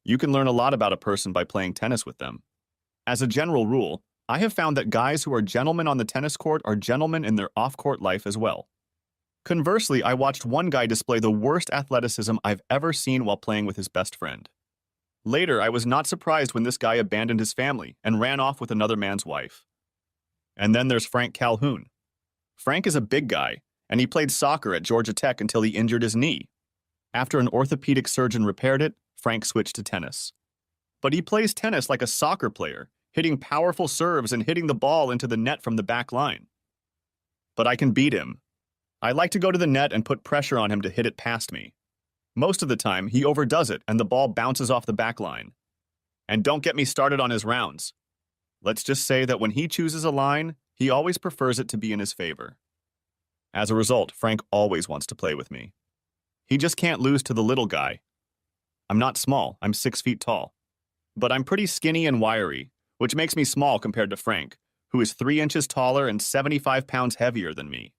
You can learn a lot about a person by playing tennis with them. As a general rule, I have found that guys who are gentlemen on the tennis court are gentlemen in their off-court life as well. Conversely, I watched one guy display the worst athleticism I've ever seen while playing with his best friend. Later, I was not surprised when this guy abandoned his family and ran off with another man's wife. And then there's Frank Calhoun. Frank is a big guy, and he played soccer at Georgia Tech until he injured his knee. After an orthopedic surgeon repaired it, Frank switched to tennis. But he plays tennis like a soccer player, hitting powerful serves and hitting the ball into the net from the back line. But I can beat him. I like to go to the net and put pressure on him to hit it past me. Most of the time, he overdoes it and the ball bounces off the back line. And don't get me started on his rounds. Let's just say that when he chooses a line, he always prefers it to be in his favor. As a result, Frank always wants to play with me. He just can't lose to the little guy. I'm not small, I'm 6 feet tall. But I'm pretty skinny and wiry, which makes me small compared to Frank, who is 3 inches taller and 75 pounds heavier than me.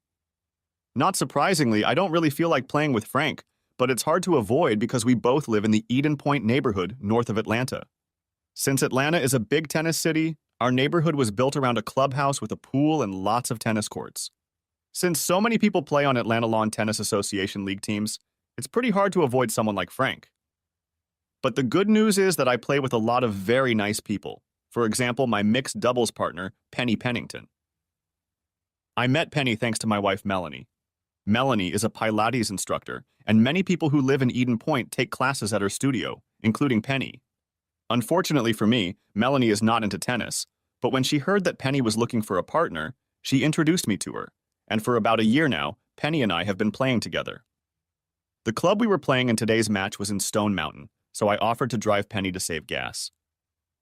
Not surprisingly, I don't really feel like playing with Frank, but it's hard to avoid because we both live in the Eden Point neighborhood north of Atlanta. Since Atlanta is a big tennis city, our neighborhood was built around a clubhouse with a pool and lots of tennis courts. Since so many people play on Atlanta Lawn Tennis Association league teams, it's pretty hard to avoid someone like Frank. But the good news is that I play with a lot of very nice people. For example, my mixed doubles partner, Penny Pennington. I met Penny thanks to my wife, Melanie. Melanie is a Pilates instructor, and many people who live in Eden Point take classes at her studio, including Penny. Unfortunately for me, Melanie is not into tennis, but when she heard that Penny was looking for a partner, she introduced me to her, and for about a year now, Penny and I have been playing together. The club we were playing in today's match was in Stone Mountain, so I offered to drive Penny to save gas.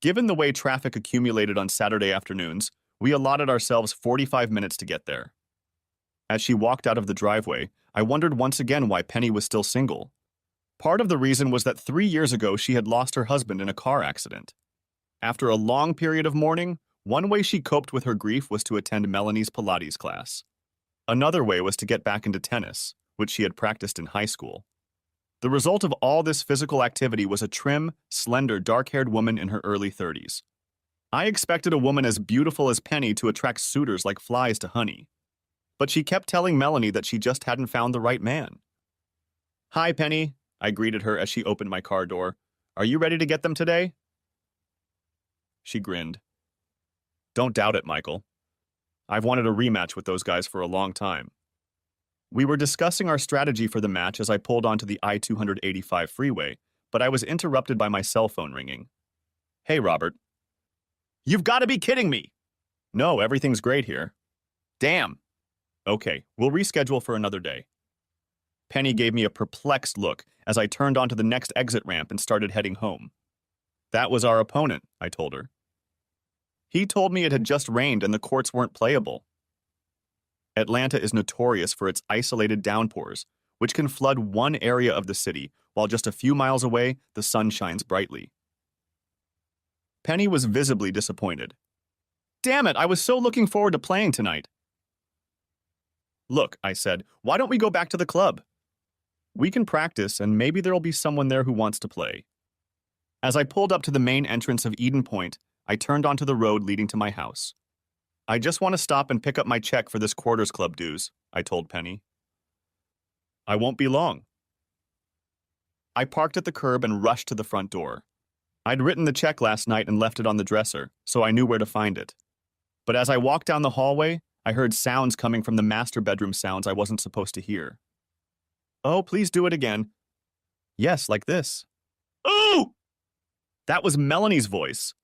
Given the way traffic accumulated on Saturday afternoons, we allotted ourselves 45 minutes to get there. As she walked out of the driveway, I wondered once again why Penny was still single. Part of the reason was that 3 years ago she had lost her husband in a car accident. After a long period of mourning, one way she coped with her grief was to attend Melanie's Pilates class. Another way was to get back into tennis, which she had practiced in high school. The result of all this physical activity was a trim, slender, dark-haired woman in her early 30s. I expected a woman as beautiful as Penny to attract suitors like flies to honey. But she kept telling Melanie that she just hadn't found the right man. "Hi, Penny," I greeted her as she opened my car door. "Are you ready to get them today?" She grinned. "Don't doubt it, Michael. I've wanted a rematch with those guys for a long time." We were discussing our strategy for the match as I pulled onto the I-285 freeway, but I was interrupted by my cell phone ringing. "Hey, Robert." "You've got to be kidding me!" "No, everything's great here." "Damn." "Okay, we'll reschedule for another day." Penny gave me a perplexed look as I turned onto the next exit ramp and started heading home. "That was our opponent," I told her. "He told me it had just rained and the courts weren't playable." Atlanta is notorious for its isolated downpours, which can flood one area of the city, while just a few miles away, the sun shines brightly. Penny was visibly disappointed. "Damn it, I was so looking forward to playing tonight." "Look," I said, "why don't we go back to the club? We can practice, and maybe there'll be someone there who wants to play." As I pulled up to the main entrance of Eden Point, I turned onto the road leading to my house. "I just want to stop and pick up my check for this quarters club dues," I told Penny. "I won't be long." I parked at the curb and rushed to the front door. I'd written the check last night and left it on the dresser, so I knew where to find it. But as I walked down the hallway, I heard sounds coming from the master bedroom sounds I wasn't supposed to hear. "Oh, please do it again." "Yes, like this." "Ooh!" That was Melanie's voice.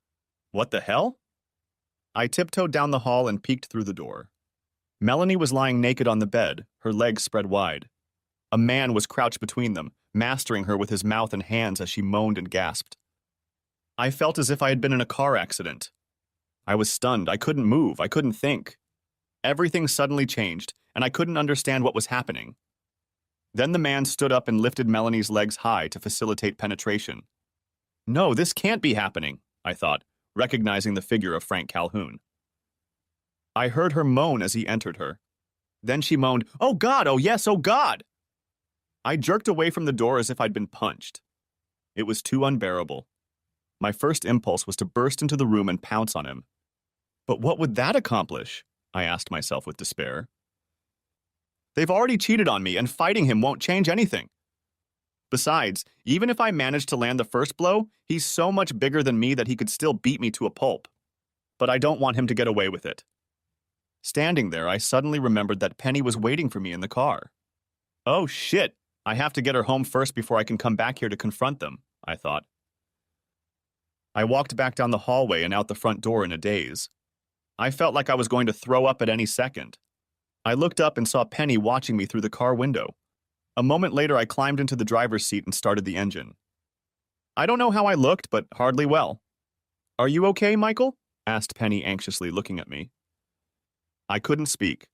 What the hell? I tiptoed down the hall and peeked through the door. Melanie was lying naked on the bed, her legs spread wide. A man was crouched between them, mastering her with his mouth and hands as she moaned and gasped. I felt as if I had been in a car accident. I was stunned. I couldn't move. I couldn't think. Everything suddenly changed, and I couldn't understand what was happening. Then the man stood up and lifted Melanie's legs high to facilitate penetration. No, this can't be happening, I thought, recognizing the figure of Frank Calhoun. I heard her moan as he entered her. Then she moaned, "Oh God, oh yes, oh God!" I jerked away from the door as if I'd been punched. It was too unbearable. My first impulse was to burst into the room and pounce on him. But what would that accomplish? I asked myself with despair. They've already cheated on me, and fighting him won't change anything. Besides, even if I managed to land the first blow, he's so much bigger than me that he could still beat me to a pulp. But I don't want him to get away with it. Standing there, I suddenly remembered that Penny was waiting for me in the car. Oh shit, I have to get her home first before I can come back here to confront them, I thought. I walked back down the hallway and out the front door in a daze. I felt like I was going to throw up at any second. I looked up and saw Penny watching me through the car window. A moment later, I climbed into the driver's seat and started the engine. I don't know how I looked, but hardly well. Are you okay, Michael? Asked Penny anxiously, looking at me. I couldn't speak.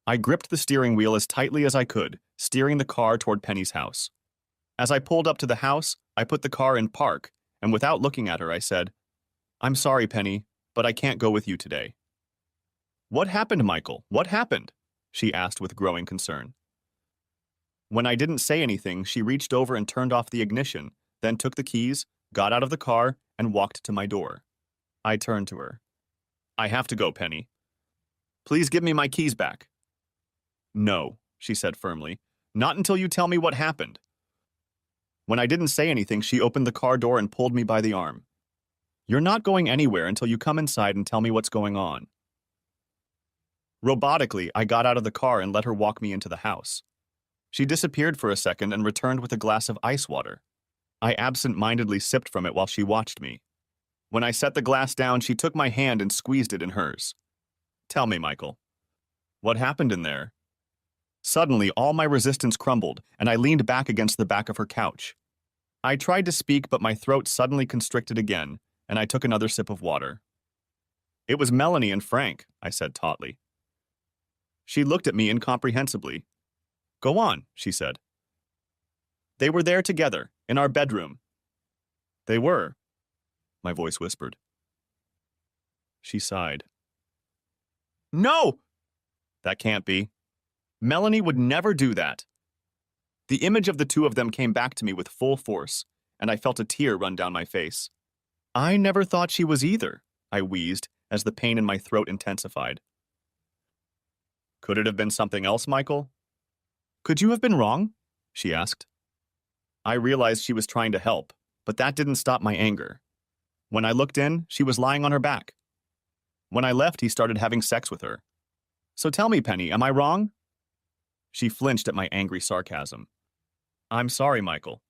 I gripped the steering wheel as tightly as I could, steering the car toward Penny's house. As I pulled up to the house, I put the car in park, and without looking at her, I said, I'm sorry, Penny, but I can't go with you today. What happened, Michael? What happened? She asked with growing concern. When I didn't say anything, she reached over and turned off the ignition, then took the keys, got out of the car, and walked to my door. I turned to her. I have to go, Penny. Please give me my keys back. No, she said firmly. Not until you tell me what happened. When I didn't say anything, she opened the car door and pulled me by the arm. You're not going anywhere until you come inside and tell me what's going on. Robotically, I got out of the car and let her walk me into the house. She disappeared for a second and returned with a glass of ice water. I absent-mindedly sipped from it while she watched me. When I set the glass down, she took my hand and squeezed it in hers. Tell me, Michael. What happened in there? Suddenly, all my resistance crumbled, and I leaned back against the back of her couch. I tried to speak, but my throat suddenly constricted again, and I took another sip of water. It was Melanie and Frank, I said tautly. She looked at me incomprehensibly. Go on, she said. They were there together, in our bedroom. They were, my voice whispered. She sighed. No! That can't be. Melanie would never do that. The image of the two of them came back to me with full force, and I felt a tear run down my face. I never thought she was either, I wheezed as the pain in my throat intensified. Could it have been something else, Michael? Could you have been wrong? She asked. I realized she was trying to help, but that didn't stop my anger. When I looked in, she was lying on her back. When I left, he started having sex with her. So tell me, Penny, am I wrong? She flinched at my angry sarcasm. I'm sorry, Michael.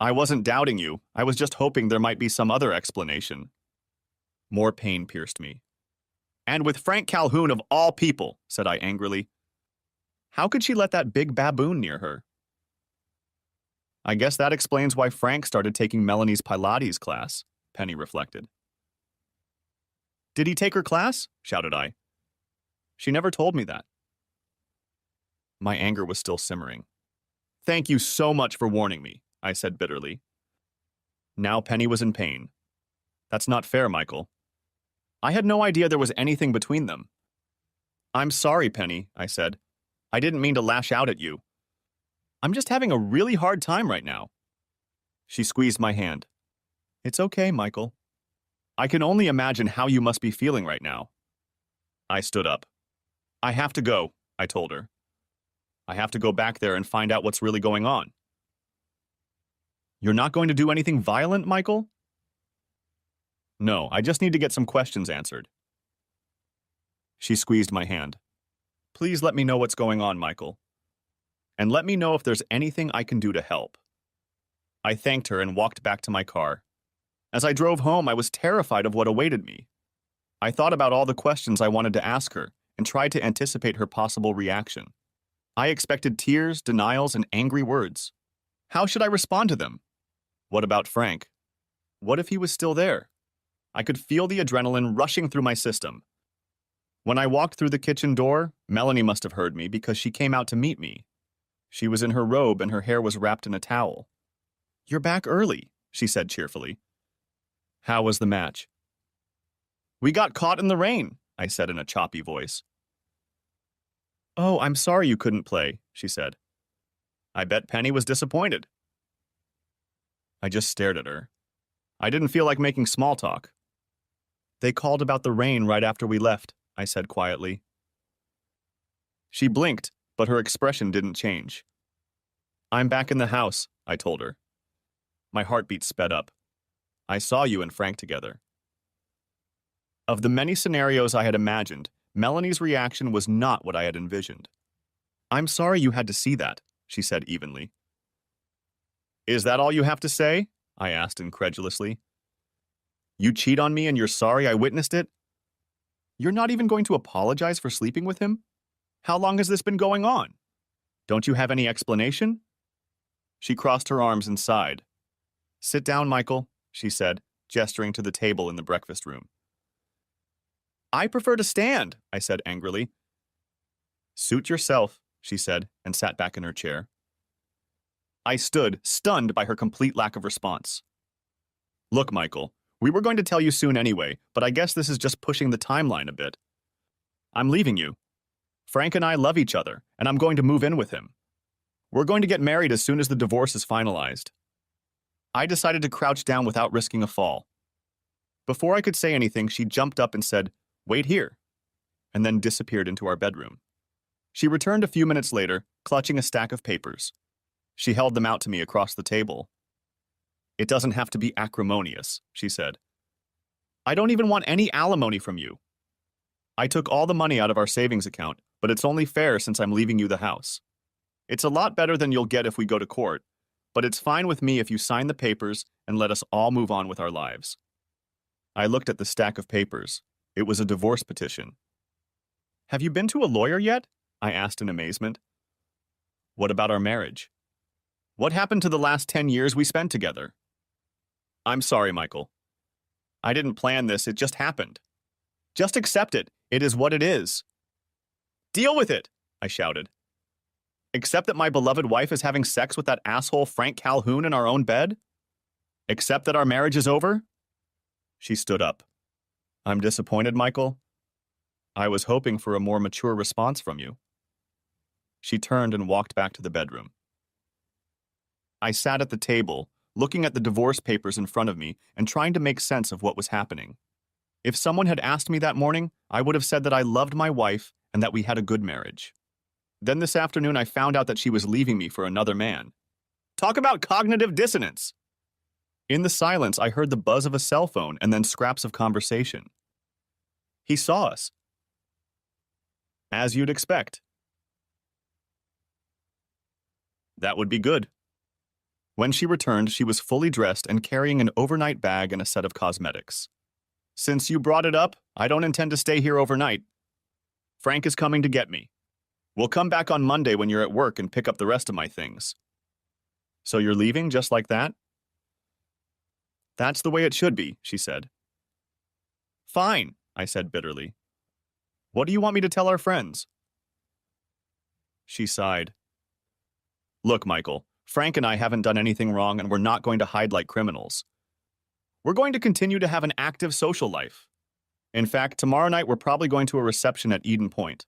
I wasn't doubting you. I was just hoping there might be some other explanation. More pain pierced me. And with Frank Calhoun of all people, said I angrily. How could she let that big baboon near her? I guess that explains why Frank started taking Melanie's Pilates class, Penny reflected. Did he take her class? Shouted I. She never told me that. My anger was still simmering. Thank you so much for warning me, I said bitterly. Now Penny was in pain. That's not fair, Michael. I had no idea there was anything between them. I'm sorry, Penny, I said. I didn't mean to lash out at you. I'm just having a really hard time right now. She squeezed my hand. It's okay, Michael. I can only imagine how you must be feeling right now. I stood up. I have to go, I told her. I have to go back there and find out what's really going on. You're not going to do anything violent, Michael? No, I just need to get some questions answered. She squeezed my hand. Please let me know what's going on, Michael. And let me know if there's anything I can do to help. I thanked her and walked back to my car. As I drove home, I was terrified of what awaited me. I thought about all the questions I wanted to ask her and tried to anticipate her possible reaction. I expected tears, denials, and angry words. How should I respond to them? What about Frank? What if he was still there? I could feel the adrenaline rushing through my system. When I walked through the kitchen door, Melanie must have heard me because she came out to meet me. She was in her robe and her hair was wrapped in a towel. You're back early, she said cheerfully. How was the match? We got caught in the rain, I said in a choppy voice. Oh, I'm sorry you couldn't play, she said. I bet Penny was disappointed. I just stared at her. I didn't feel like making small talk. They called about the rain right after we left, I said quietly. She blinked, but her expression didn't change. I'm back in the house, I told her. My heartbeat sped up. I saw you and Frank together. Of the many scenarios I had imagined, Melanie's reaction was not what I had envisioned. I'm sorry you had to see that, she said evenly. Is that all you have to say? I asked incredulously. You cheat on me and you're sorry I witnessed it? You're not even going to apologize for sleeping with him? How long has this been going on? Don't you have any explanation? She crossed her arms and sighed. Sit down, Michael, she said, gesturing to the table in the breakfast room. I prefer to stand, I said angrily. Suit yourself, she said, and sat back in her chair. I stood, stunned by her complete lack of response. Look, Michael, we were going to tell you soon anyway, but I guess this is just pushing the timeline a bit. I'm leaving you. Frank and I love each other, and I'm going to move in with him. We're going to get married as soon as the divorce is finalized. I decided to crouch down without risking a fall. Before I could say anything, she jumped up and said, Wait here, and then disappeared into our bedroom. She returned a few minutes later, clutching a stack of papers. She held them out to me across the table. It doesn't have to be acrimonious, she said. I don't even want any alimony from you. I took all the money out of our savings account, but it's only fair since I'm leaving you the house. It's a lot better than you'll get if we go to court, but it's fine with me if you sign the papers and let us all move on with our lives. I looked at the stack of papers. It was a divorce petition. Have you been to a lawyer yet? I asked in amazement. What about our marriage? What happened to the last 10 years we spent together? I'm sorry, Michael. I didn't plan this, it just happened. Just accept it. It is what it is. Deal with it, I shouted. Accept that my beloved wife is having sex with that asshole Frank Calhoun in our own bed? Accept that our marriage is over? She stood up. I'm disappointed, Michael. I was hoping for a more mature response from you. She turned and walked back to the bedroom. I sat at the table, looking at the divorce papers in front of me and trying to make sense of what was happening. If someone had asked me that morning, I would have said that I loved my wife and that we had a good marriage. Then this afternoon, I found out that she was leaving me for another man. Talk about cognitive dissonance! In the silence, I heard the buzz of a cell phone and then scraps of conversation. He saw us. As you'd expect. That would be good. When she returned, she was fully dressed and carrying an overnight bag and a set of cosmetics. Since you brought it up, I don't intend to stay here overnight. Frank is coming to get me. We'll come back on Monday when you're at work and pick up the rest of my things. So you're leaving just like that? That's the way it should be, she said. Fine, I said bitterly. What do you want me to tell our friends? She sighed. Look, Michael, Frank and I haven't done anything wrong and we're not going to hide like criminals. We're going to continue to have an active social life. In fact, tomorrow night we're probably going to a reception at Eden Point.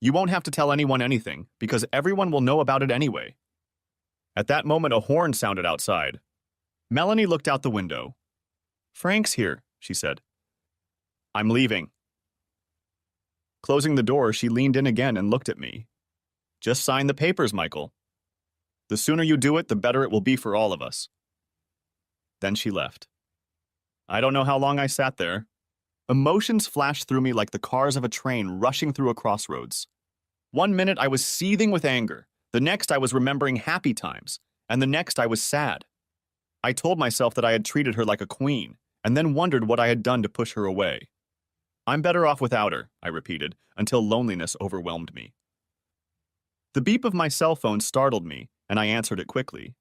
You won't have to tell anyone anything, because everyone will know about it anyway. At that moment, a horn sounded outside. Melanie looked out the window. Frank's here, she said. I'm leaving. Closing the door, she leaned in again and looked at me. Just sign the papers, Michael. The sooner you do it, the better it will be for all of us. Then she left. I don't know how long I sat there. Emotions flashed through me like the cars of a train rushing through a crossroads. One minute I was seething with anger, the next I was remembering happy times, and the next I was sad. I told myself that I had treated her like a queen, and then wondered what I had done to push her away. I'm better off without her, I repeated, until loneliness overwhelmed me. The beep of my cell phone startled me, and I answered it quickly.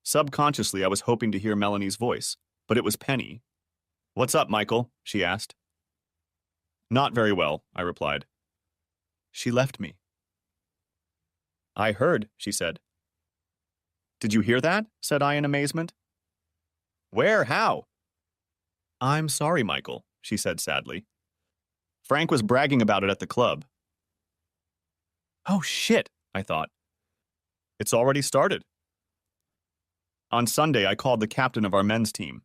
Subconsciously, I was hoping to hear Melanie's voice, but it was Penny. What's up, Michael? She asked. Not very well, I replied. She left me. I heard, she said. Did you hear that? Said I in amazement. Where? How? I'm sorry, Michael, she said sadly. Frank was bragging about it at the club. Oh, shit, I thought. It's already started. On Sunday, I called the captain of our men's team.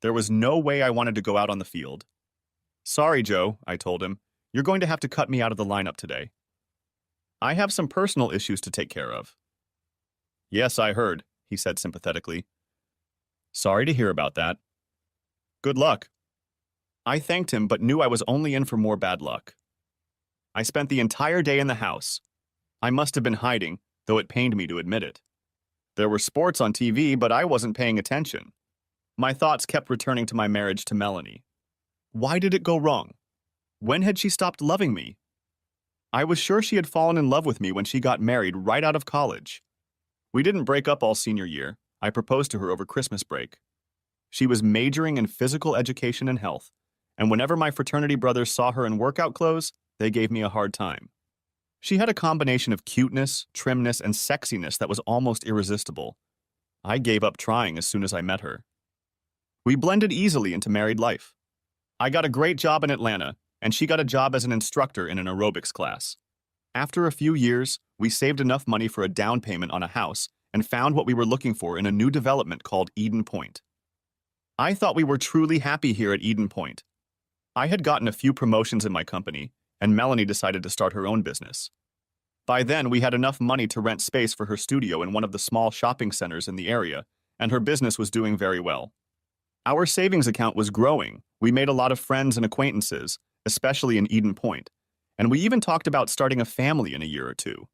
There was no way I wanted to go out on the field. Sorry, Joe, I told him. You're going to have to cut me out of the lineup today. I have some personal issues to take care of. Yes, I heard, he said sympathetically. Sorry to hear about that. Good luck. I thanked him but knew I was only in for more bad luck. I spent the entire day in the house. I must have been hiding, though it pained me to admit it. There were sports on TV, but I wasn't paying attention. My thoughts kept returning to my marriage to Melanie. Why did it go wrong? When had she stopped loving me? I was sure she had fallen in love with me when she got married right out of college. We didn't break up all senior year. I proposed to her over Christmas break. She was majoring in physical education and health, and whenever my fraternity brothers saw her in workout clothes, they gave me a hard time. She had a combination of cuteness, trimness, and sexiness that was almost irresistible. I gave up trying as soon as I met her. We blended easily into married life. I got a great job in Atlanta, and she got a job as an instructor in an aerobics class. After a few years, we saved enough money for a down payment on a house and found what we were looking for in a new development called Eden Point. I thought we were truly happy here at Eden Point. I had gotten a few promotions in my company, and Melanie decided to start her own business. By then, we had enough money to rent space for her studio in one of the small shopping centers in the area, and her business was doing very well. Our savings account was growing. We made a lot of friends and acquaintances, especially in Eden Point, and we even talked about starting a family in a year or two.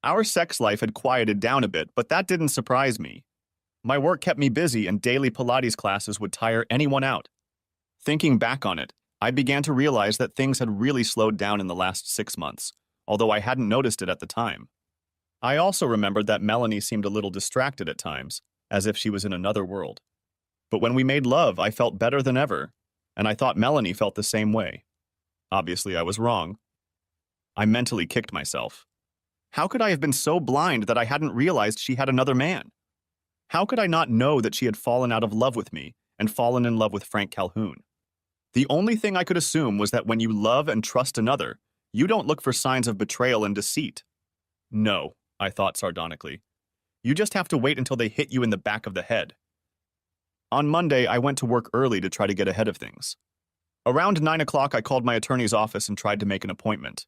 Our sex life had quieted down a bit, but that didn't surprise me. My work kept me busy, and daily Pilates classes would tire anyone out. Thinking back on it, I began to realize that things had really slowed down in the last 6 months, although I hadn't noticed it at the time. I also remembered that Melanie seemed a little distracted at times, as if she was in another world. But when we made love, I felt better than ever, and I thought Melanie felt the same way. Obviously, I was wrong. I mentally kicked myself. How could I have been so blind that I hadn't realized she had another man? How could I not know that she had fallen out of love with me and fallen in love with Frank Calhoun? The only thing I could assume was that when you love and trust another, you don't look for signs of betrayal and deceit. No, I thought sardonically. You just have to wait until they hit you in the back of the head. On Monday, I went to work early to try to get ahead of things. Around 9 o'clock, I called my attorney's office and tried to make an appointment.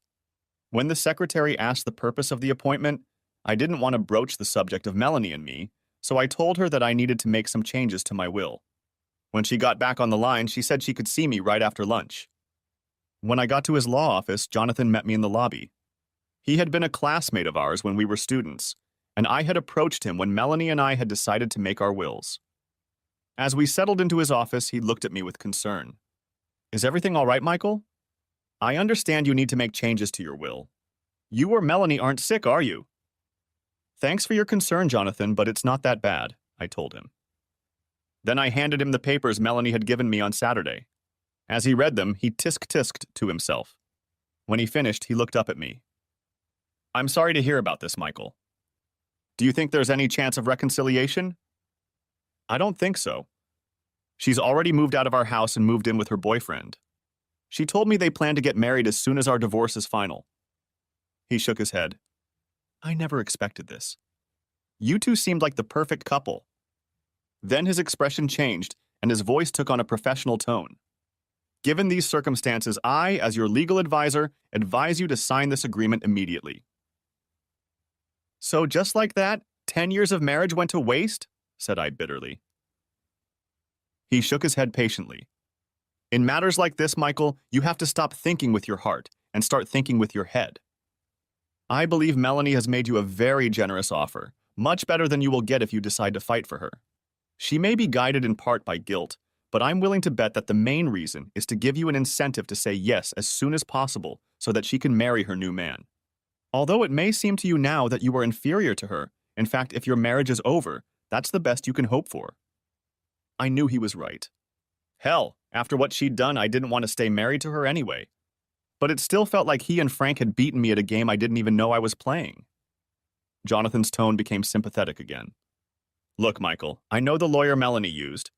When the secretary asked the purpose of the appointment, I didn't want to broach the subject of Melanie and me, so I told her that I needed to make some changes to my will. When she got back on the line, she said she could see me right after lunch. When I got to his law office, Jonathan met me in the lobby. He had been a classmate of ours when we were students, and I had approached him when Melanie and I had decided to make our wills. As we settled into his office, he looked at me with concern. Is everything all right, Michael? I understand you need to make changes to your will. You or Melanie aren't sick, are you? Thanks for your concern, Jonathan, but it's not that bad, I told him. Then I handed him the papers Melanie had given me on Saturday. As he read them, he tisk-tisked to himself. When he finished, he looked up at me. I'm sorry to hear about this, Michael. Do you think there's any chance of reconciliation? I don't think so. She's already moved out of our house and moved in with her boyfriend. She told me they plan to get married as soon as our divorce is final. He shook his head. I never expected this. You two seemed like the perfect couple. Then his expression changed, and his voice took on a professional tone. Given these circumstances, I, as your legal advisor, advise you to sign this agreement immediately. So just like that, 10 years of marriage went to waste? Said I bitterly. He shook his head patiently. In matters like this, Michael, you have to stop thinking with your heart and start thinking with your head. I believe Melanie has made you a very generous offer, much better than you will get if you decide to fight for her. She may be guided in part by guilt, but I'm willing to bet that the main reason is to give you an incentive to say yes as soon as possible so that she can marry her new man. Although it may seem to you now that you are inferior to her, in fact, if your marriage is over, that's the best you can hope for. I knew he was right. Hell, after what she'd done, I didn't want to stay married to her anyway. But it still felt like he and Frank had beaten me at a game I didn't even know I was playing. Jonathan's tone became sympathetic again. Look, Michael, I know the lawyer Melanie used.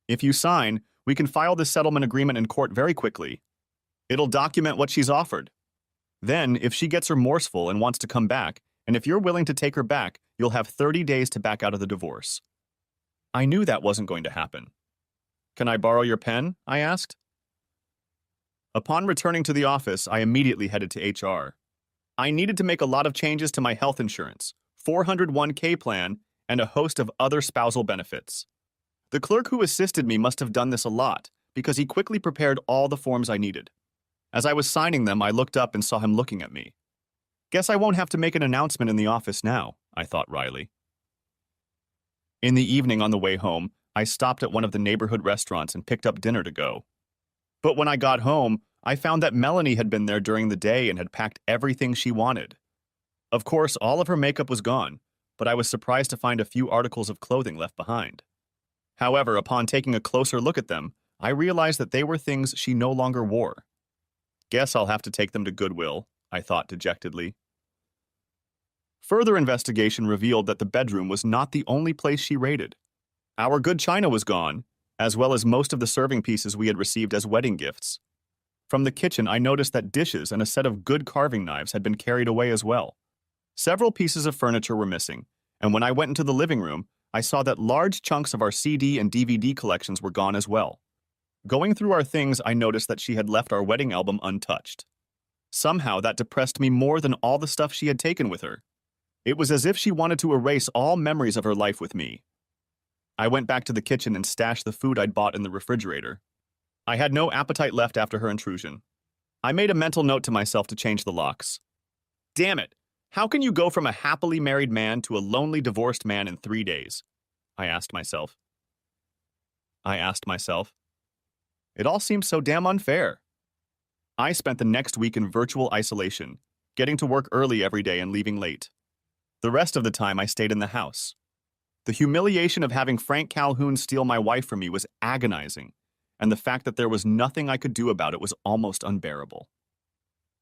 If you sign, we can file this settlement agreement in court very quickly. It'll document what she's offered. Then, if she gets remorseful and wants to come back, and if you're willing to take her back, you'll have 30 days to back out of the divorce. I knew that wasn't going to happen. Can I borrow your pen? I asked. Upon returning to the office, I immediately headed to HR. I needed to make a lot of changes to my health insurance, 401k plan, and a host of other spousal benefits. The clerk who assisted me must have done this a lot, because he quickly prepared all the forms I needed. As I was signing them, I looked up and saw him looking at me. Guess I won't have to make an announcement in the office now, I thought wryly. In the evening on the way home, I stopped at one of the neighborhood restaurants and picked up dinner to go. But when I got home, I found that Melanie had been there during the day and had packed everything she wanted. Of course, all of her makeup was gone, but I was surprised to find a few articles of clothing left behind. However, upon taking a closer look at them, I realized that they were things she no longer wore. Guess I'll have to take them to Goodwill, I thought dejectedly. Further investigation revealed that the bedroom was not the only place she raided. Our good china was gone, as well as most of the serving pieces we had received as wedding gifts. From the kitchen, I noticed that dishes and a set of good carving knives had been carried away as well. Several pieces of furniture were missing, and when I went into the living room, I saw that large chunks of our CD and DVD collections were gone as well. Going through our things, I noticed that she had left our wedding album untouched. Somehow, that depressed me more than all the stuff she had taken with her. It was as if she wanted to erase all memories of her life with me. I went back to the kitchen and stashed the food I'd bought in the refrigerator. I had no appetite left after her intrusion. I made a mental note to myself to change the locks. Damn it! How can you go from a happily married man to a lonely divorced man in 3 days? I asked myself. It all seems so damn unfair. I spent the next week in virtual isolation, getting to work early every day and leaving late. The rest of the time I stayed in the house. The humiliation of having Frank Calhoun steal my wife from me was agonizing, and the fact that there was nothing I could do about it was almost unbearable.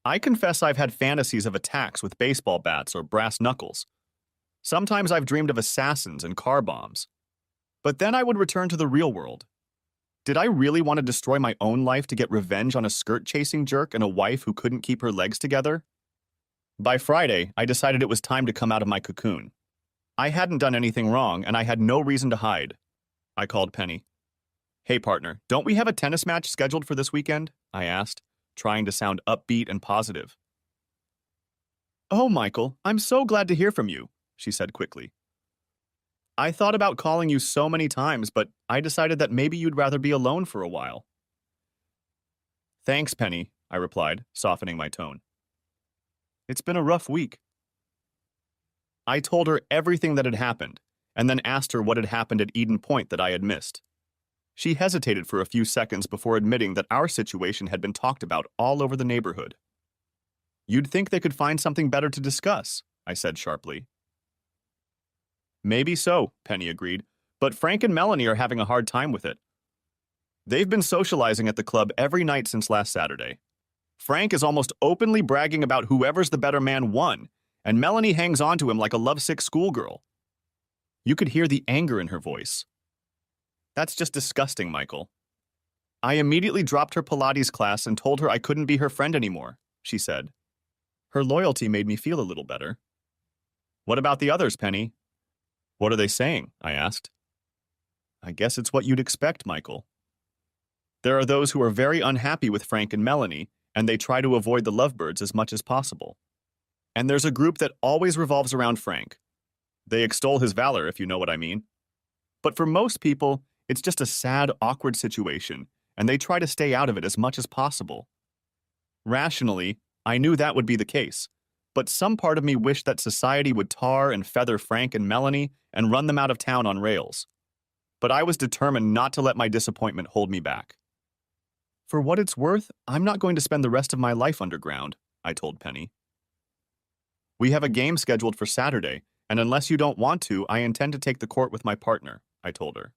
I confess I've had fantasies of attacks with baseball bats or brass knuckles. Sometimes I've dreamed of assassins and car bombs. But then I would return to the real world. Did I really want to destroy my own life to get revenge on a skirt-chasing jerk and a wife who couldn't keep her legs together? By Friday, I decided it was time to come out of my cocoon. I hadn't done anything wrong, and I had no reason to hide. I called Penny. Hey, partner, don't we have a tennis match scheduled for this weekend? I asked, trying to sound upbeat and positive. Oh, Michael, I'm so glad to hear from you, she said quickly. I thought about calling you so many times, but I decided that maybe you'd rather be alone for a while. Thanks, Penny, I replied, softening my tone. It's been a rough week. I told her everything that had happened, and then asked her what had happened at Eden Point that I had missed. She hesitated for a few seconds before admitting that our situation had been talked about all over the neighborhood. You'd think they could find something better to discuss, I said sharply. Maybe so, Penny agreed, but Frank and Melanie are having a hard time with it. They've been socializing at the club every night since last Saturday. Frank is almost openly bragging about whoever's the better man won, and Melanie hangs on to him like a lovesick schoolgirl. You could hear the anger in her voice. That's just disgusting, Michael. I immediately dropped her Pilates class and told her I couldn't be her friend anymore, she said. Her loyalty made me feel a little better. What about the others, Penny? What are they saying? I asked. I guess it's what you'd expect, Michael. There are those who are very unhappy with Frank and Melanie, and they try to avoid the lovebirds as much as possible. And there's a group that always revolves around Frank. They extol his valor, if you know what I mean. But for most people, it's just a sad, awkward situation, and they try to stay out of it as much as possible. Rationally, I knew that would be the case, but some part of me wished that society would tar and feather Frank and Melanie and run them out of town on rails. But I was determined not to let my disappointment hold me back. For what it's worth, I'm not going to spend the rest of my life underground, I told Penny. We have a game scheduled for Saturday, and unless you don't want to, I intend to take the court with my partner, I told her.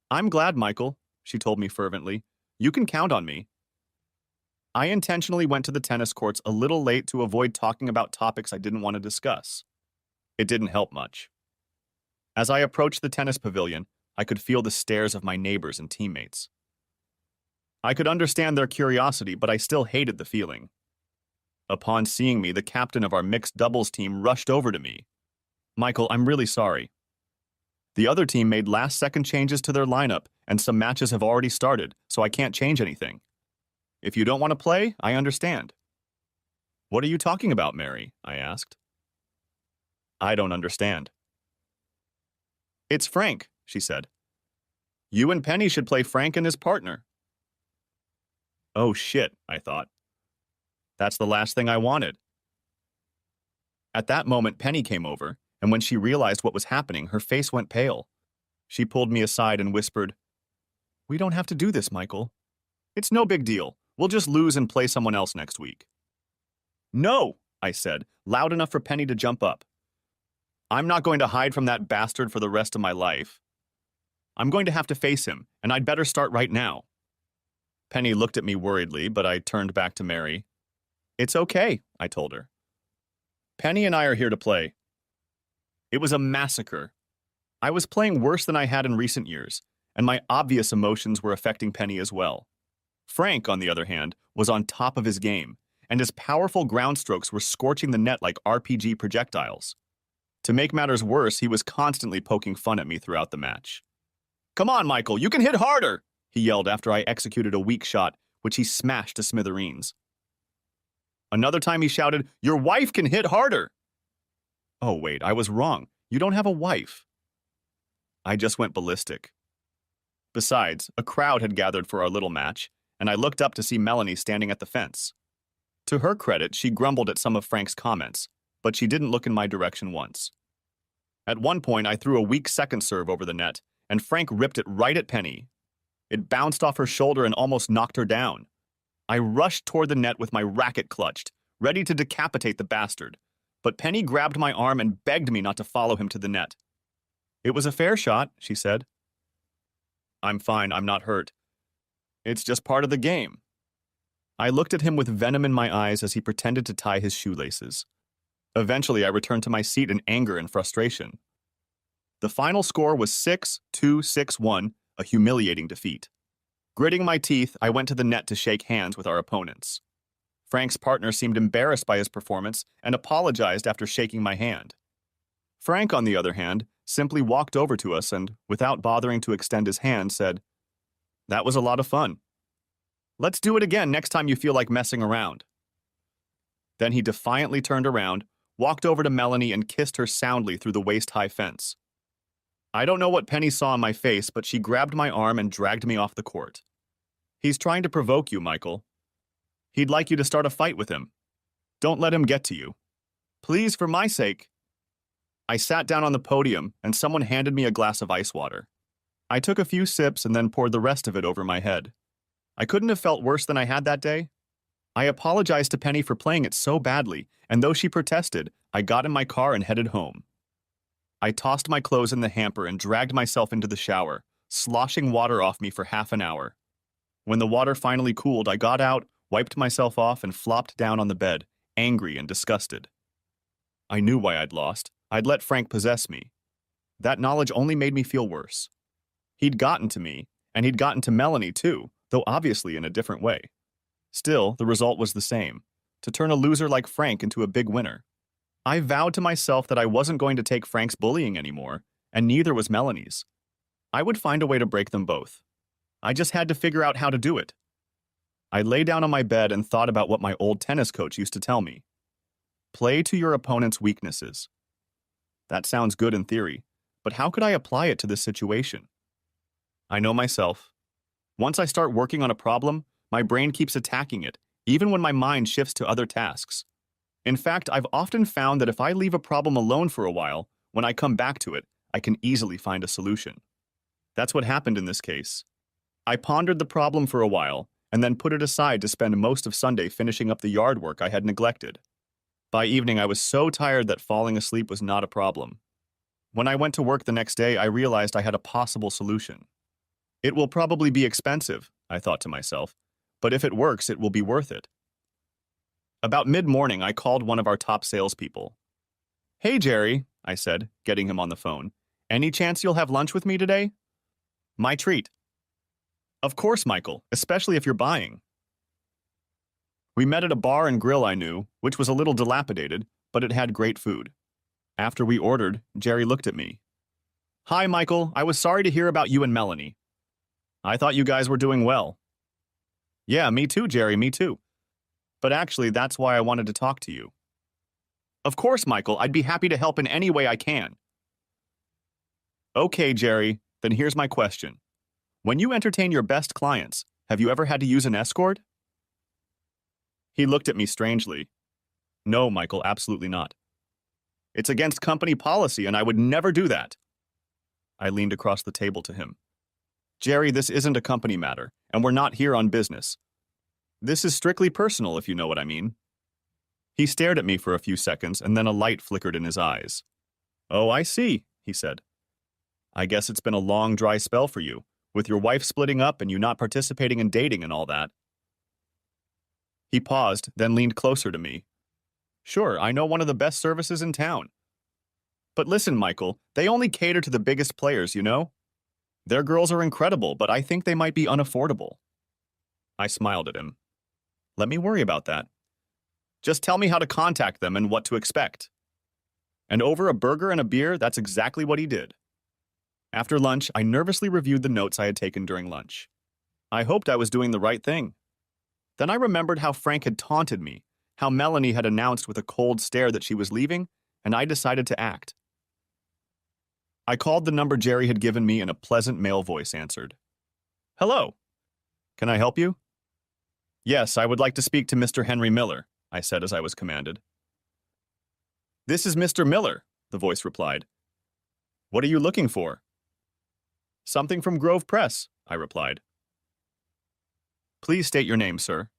I'm glad, Michael, she told me fervently. You can count on me. I intentionally went to the tennis courts a little late to avoid talking about topics I didn't want to discuss. It didn't help much. As I approached the tennis pavilion, I could feel the stares of my neighbors and teammates. I could understand their curiosity, but I still hated the feeling. Upon seeing me, the captain of our mixed doubles team rushed over to me. Michael, I'm really sorry. The other team made last-second changes to their lineup, and some matches have already started, so I can't change anything. If you don't want to play, I understand. What are you talking about, Mary? I asked. I don't understand. It's Frank, she said. You and Penny should play Frank and his partner. Oh shit, I thought. That's the last thing I wanted. At that moment, Penny came over, and when she realized what was happening, her face went pale. She pulled me aside and whispered, We don't have to do this, Michael. It's no big deal. We'll just lose and play someone else next week. No, I said, loud enough for Penny to jump up. I'm not going to hide from that bastard for the rest of my life. I'm going to have to face him, and I'd better start right now. Penny looked at me worriedly, but I turned back to Mary. It's okay, I told her. Penny and I are here to play. It was a massacre. I was playing worse than I had in recent years, and my obvious emotions were affecting Penny as well. Frank, on the other hand, was on top of his game, and his powerful ground strokes were scorching the net like RPG projectiles. To make matters worse, he was constantly poking fun at me throughout the match. Come on, Michael, you can hit harder, he yelled after I executed a weak shot, which he smashed to smithereens. Another time he shouted, Your wife can hit harder! Oh, wait, I was wrong. You don't have a wife. I just went ballistic. Besides, a crowd had gathered for our little match, and I looked up to see Melanie standing at the fence. To her credit, she grumbled at some of Frank's comments, but she didn't look in my direction once. At one point, I threw a weak second serve over the net, and Frank ripped it right at Penny. It bounced off her shoulder and almost knocked her down. I rushed toward the net with my racket clutched, ready to decapitate the bastard, but Penny grabbed my arm and begged me not to follow him to the net. It was a fair shot, she said. I'm fine, I'm not hurt. It's just part of the game. I looked at him with venom in my eyes as he pretended to tie his shoelaces. Eventually, I returned to my seat in anger and frustration. The final score was 6-2, 6-1, a humiliating defeat. Gritting my teeth, I went to the net to shake hands with our opponents. Frank's partner seemed embarrassed by his performance and apologized after shaking my hand. Frank, on the other hand, simply walked over to us and, without bothering to extend his hand, said, That was a lot of fun. Let's do it again next time you feel like messing around. Then he defiantly turned around, walked over to Melanie and kissed her soundly through the waist-high fence. I don't know what Penny saw on my face, but she grabbed my arm and dragged me off the court. He's trying to provoke you, Michael. He'd like you to start a fight with him. Don't let him get to you. Please, for my sake. I sat down on the podium, and someone handed me a glass of ice water. I took a few sips and then poured the rest of it over my head. I couldn't have felt worse than I had that day. I apologized to Penny for playing it so badly, and though she protested, I got in my car and headed home. I tossed my clothes in the hamper and dragged myself into the shower, sloshing water off me for half an hour. When the water finally cooled, I got out, wiped myself off, and flopped down on the bed, angry and disgusted. I knew why I'd lost. I'd let Frank possess me. That knowledge only made me feel worse. He'd gotten to me, and he'd gotten to Melanie too, though obviously in a different way. Still, the result was the same, to turn a loser like Frank into a big winner. I vowed to myself that I wasn't going to take Frank's bullying anymore, and neither was Melanie's. I would find a way to break them both. I just had to figure out how to do it. I lay down on my bed and thought about what my old tennis coach used to tell me. Play to your opponent's weaknesses. That sounds good in theory, but how could I apply it to this situation? I know myself. Once I start working on a problem, my brain keeps attacking it, even when my mind shifts to other tasks. In fact, I've often found that if I leave a problem alone for a while, when I come back to it, I can easily find a solution. That's what happened in this case. I pondered the problem for a while, and then put it aside to spend most of Sunday finishing up the yard work I had neglected. By evening, I was so tired that falling asleep was not a problem. When I went to work the next day, I realized I had a possible solution. It will probably be expensive, I thought to myself, but if it works, it will be worth it. About mid-morning, I called one of our top salespeople. Hey, Jerry, I said, getting him on the phone. Any chance you'll have lunch with me today? My treat. Of course, Michael, especially if you're buying. We met at a bar and grill I knew, which was a little dilapidated, but it had great food. After we ordered, Jerry looked at me. "Hi, Michael. I was sorry to hear about you and Melanie. I thought you guys were doing well." "Yeah, me too, Jerry, me too. But actually, that's why I wanted to talk to you." "Of course, Michael. I'd be happy to help in any way I can." "Okay, Jerry, then here's my question. When you entertain your best clients, have you ever had to use an escort?" He looked at me strangely. "No, Michael, absolutely not. It's against company policy, and I would never do that." I leaned across the table to him. "Jerry, this isn't a company matter, and we're not here on business. This is strictly personal, if you know what I mean." He stared at me for a few seconds, and then a light flickered in his eyes. "Oh, I see," he said. "I guess it's been a long, dry spell for you, with your wife splitting up and you not participating in dating and all that." He paused, then leaned closer to me. "Sure, I know one of the best services in town. But listen, Michael, they only cater to the biggest players, you know? Their girls are incredible, but I think they might be unaffordable." I smiled at him. "Let me worry about that. Just tell me how to contact them and what to expect." And over a burger and a beer, that's exactly what he did. After lunch, I nervously reviewed the notes I had taken during lunch. I hoped I was doing the right thing. Then I remembered how Frank had taunted me, how Melanie had announced with a cold stare that she was leaving, and I decided to act. I called the number Jerry had given me, and a pleasant male voice answered. "Hello. Can I help you?" "Yes, I would like to speak to Mr. Henry Miller," I said as I was commanded. "This is Mr. Miller," the voice replied. "What are you looking for?" "Something from Grove Press," I replied. "Please state your name, sir."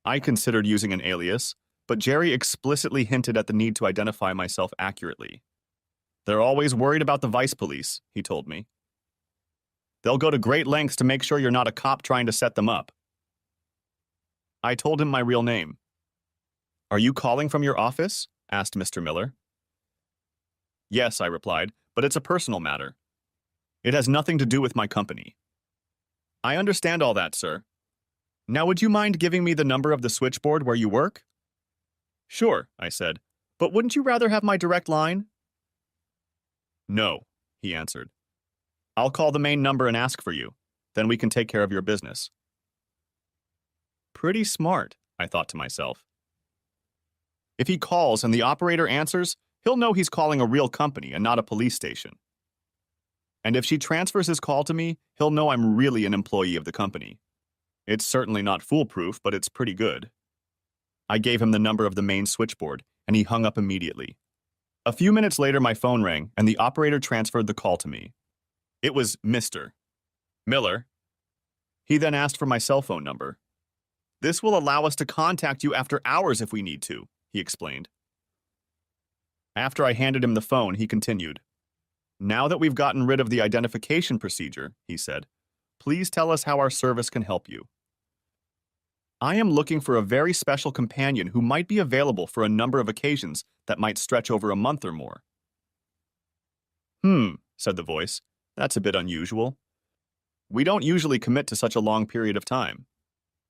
I considered using an alias, but Jerry explicitly hinted at the need to identify myself accurately. "They're always worried about the vice police," he told me. "They'll go to great lengths to make sure you're not a cop trying to set them up." I told him my real name. "Are you calling from your office?" asked Mr. Miller. "Yes," I replied, "but it's a personal matter. It has nothing to do with my company." "I understand all that, sir. Now would you mind giving me the number of the switchboard where you work?" "Sure," I said, "but wouldn't you rather have my direct line?" "No," he answered. "I'll call the main number and ask for you. Then we can take care of your business." Pretty smart, I thought to myself. If he calls and the operator answers, he'll know he's calling a real company and not a police station. And if she transfers his call to me, he'll know I'm really an employee of the company. It's certainly not foolproof, but it's pretty good. I gave him the number of the main switchboard, and he hung up immediately. A few minutes later, my phone rang, and the operator transferred the call to me. It was Mr. Miller. He then asked for my cell phone number. "This will allow us to contact you after hours if we need to," he explained. After I handed him the phone, he continued. "Now that we've gotten rid of the identification procedure," he said, "please tell us how our service can help you." "I am looking for a very special companion who might be available for a number of occasions that might stretch over a month or more." Said the voice. "That's a bit unusual. We don't usually commit to such a long period of time.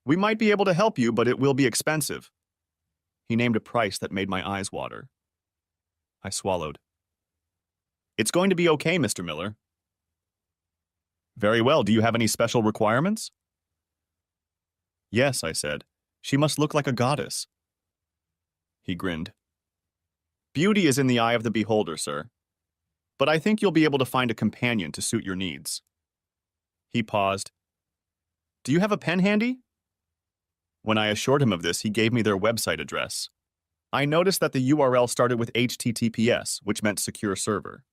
We might be able to help you, but it will be expensive." He named a price that made my eyes water. I swallowed. "It's going to be okay, Mr. Miller." "Very well. Do you have any special requirements?" "Yes," I said. "She must look like a goddess." He grinned. "Beauty is in the eye of the beholder, sir. But I think you'll be able to find a companion to suit your needs." He paused. "Do you have a pen handy?" When I assured him of this, he gave me their website address. I noticed that the URL started with HTTPS, which meant secure server.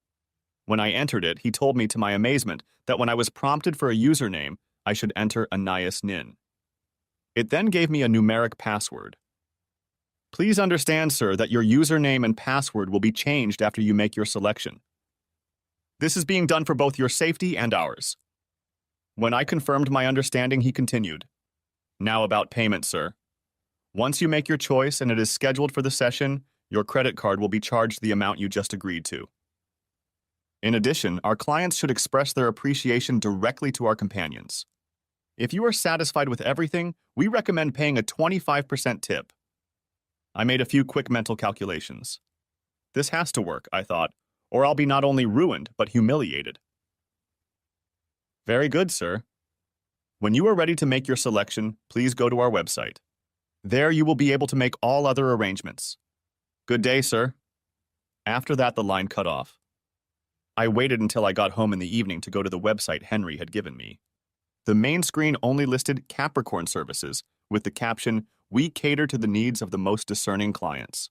When I entered it, he told me to my amazement that when I was prompted for a username, I should enter Anais Nin. It then gave me a numeric password. "Please understand, sir, that your username and password will be changed after you make your selection. This is being done for both your safety and ours." When I confirmed my understanding, he continued. "Now about payment, sir. Once you make your choice and it is scheduled for the session, your credit card will be charged the amount you just agreed to. In addition, our clients should express their appreciation directly to our companions. If you are satisfied with everything, we recommend paying a 25% tip. I made a few quick mental calculations. This has to work, I thought, or I'll be not only ruined, but humiliated. Very good, sir. When you are ready to make your selection, please go to our website. There you will be able to make all other arrangements. Good day, sir. After that, the line cut off. I waited until I got home in the evening to go to the website Henry had given me. The main screen only listed Capricorn services, with the caption, "We cater to the needs of the most discerning clients."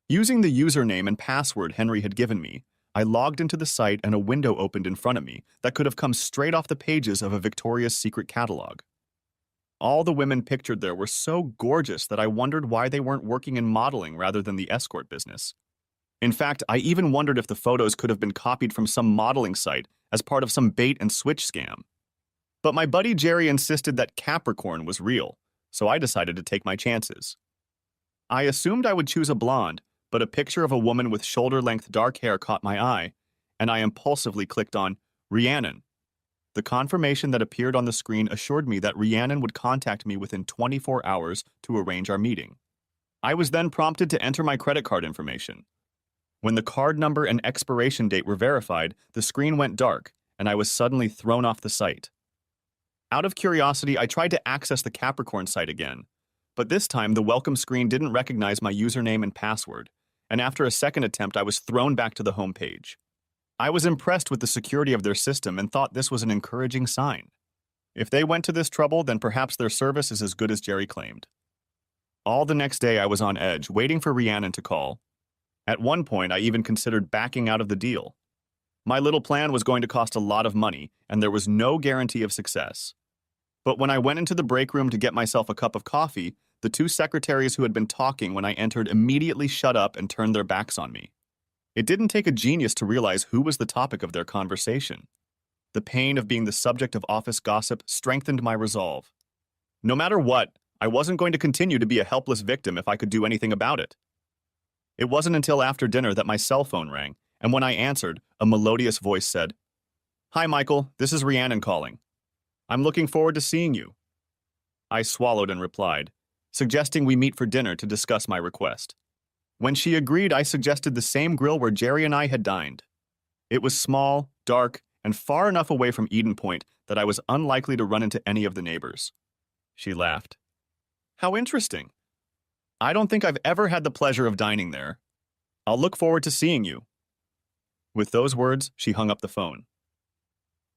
Using the username and password Henry had given me, I logged into the site and a window opened in front of me that could have come straight off the pages of a Victoria's Secret catalog. All the women pictured there were so gorgeous that I wondered why they weren't working in modeling rather than the escort business. In fact, I even wondered if the photos could have been copied from some modeling site as part of some bait and switch scam. But my buddy Jerry insisted that Capricorn was real, so I decided to take my chances. I assumed I would choose a blonde, but a picture of a woman with shoulder-length dark hair caught my eye, and I impulsively clicked on Rhiannon. The confirmation that appeared on the screen assured me that Rhiannon would contact me within 24 hours to arrange our meeting. I was then prompted to enter my credit card information. When the card number and expiration date were verified, the screen went dark, and I was suddenly thrown off the site. Out of curiosity, I tried to access the Capricorn site again, but this time the welcome screen didn't recognize my username and password, and after a second attempt, I was thrown back to the home page. I was impressed with the security of their system and thought this was an encouraging sign. If they went to this trouble, then perhaps their service is as good as Jerry claimed. All the next day, I was on edge, waiting for Rhiannon to call. At one point, I even considered backing out of the deal. My little plan was going to cost a lot of money, and there was no guarantee of success. But when I went into the break room to get myself a cup of coffee, the two secretaries who had been talking when I entered immediately shut up and turned their backs on me. It didn't take a genius to realize who was the topic of their conversation. The pain of being the subject of office gossip strengthened my resolve. No matter what, I wasn't going to continue to be a helpless victim if I could do anything about it. It wasn't until after dinner that my cell phone rang, and when I answered, a melodious voice said, "Hi, Michael, this is Rhiannon calling. I'm looking forward to seeing you." I swallowed and replied, suggesting we meet for dinner to discuss my request. When she agreed, I suggested the same grill where Jerry and I had dined. It was small, dark, and far enough away from Eden Point that I was unlikely to run into any of the neighbors. She laughed. "How interesting. I don't think I've ever had the pleasure of dining there. I'll look forward to seeing you." With those words, she hung up the phone.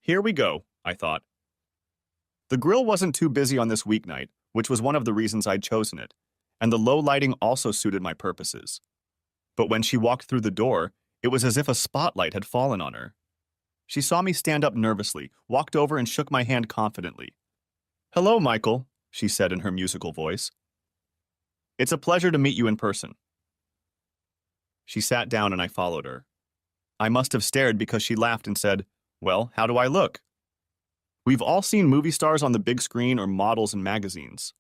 Here we go, I thought. The grill wasn't too busy on this weeknight, which was one of the reasons I'd chosen it, and the low lighting also suited my purposes. But when she walked through the door, it was as if a spotlight had fallen on her. She saw me stand up nervously, walked over and shook my hand confidently. "Hello, Michael," she said in her musical voice. "It's a pleasure to meet you in person." She sat down and I followed her. I must have stared because she laughed and said, "Well, how do I look?" We've all seen movie stars on the big screen or models in magazines.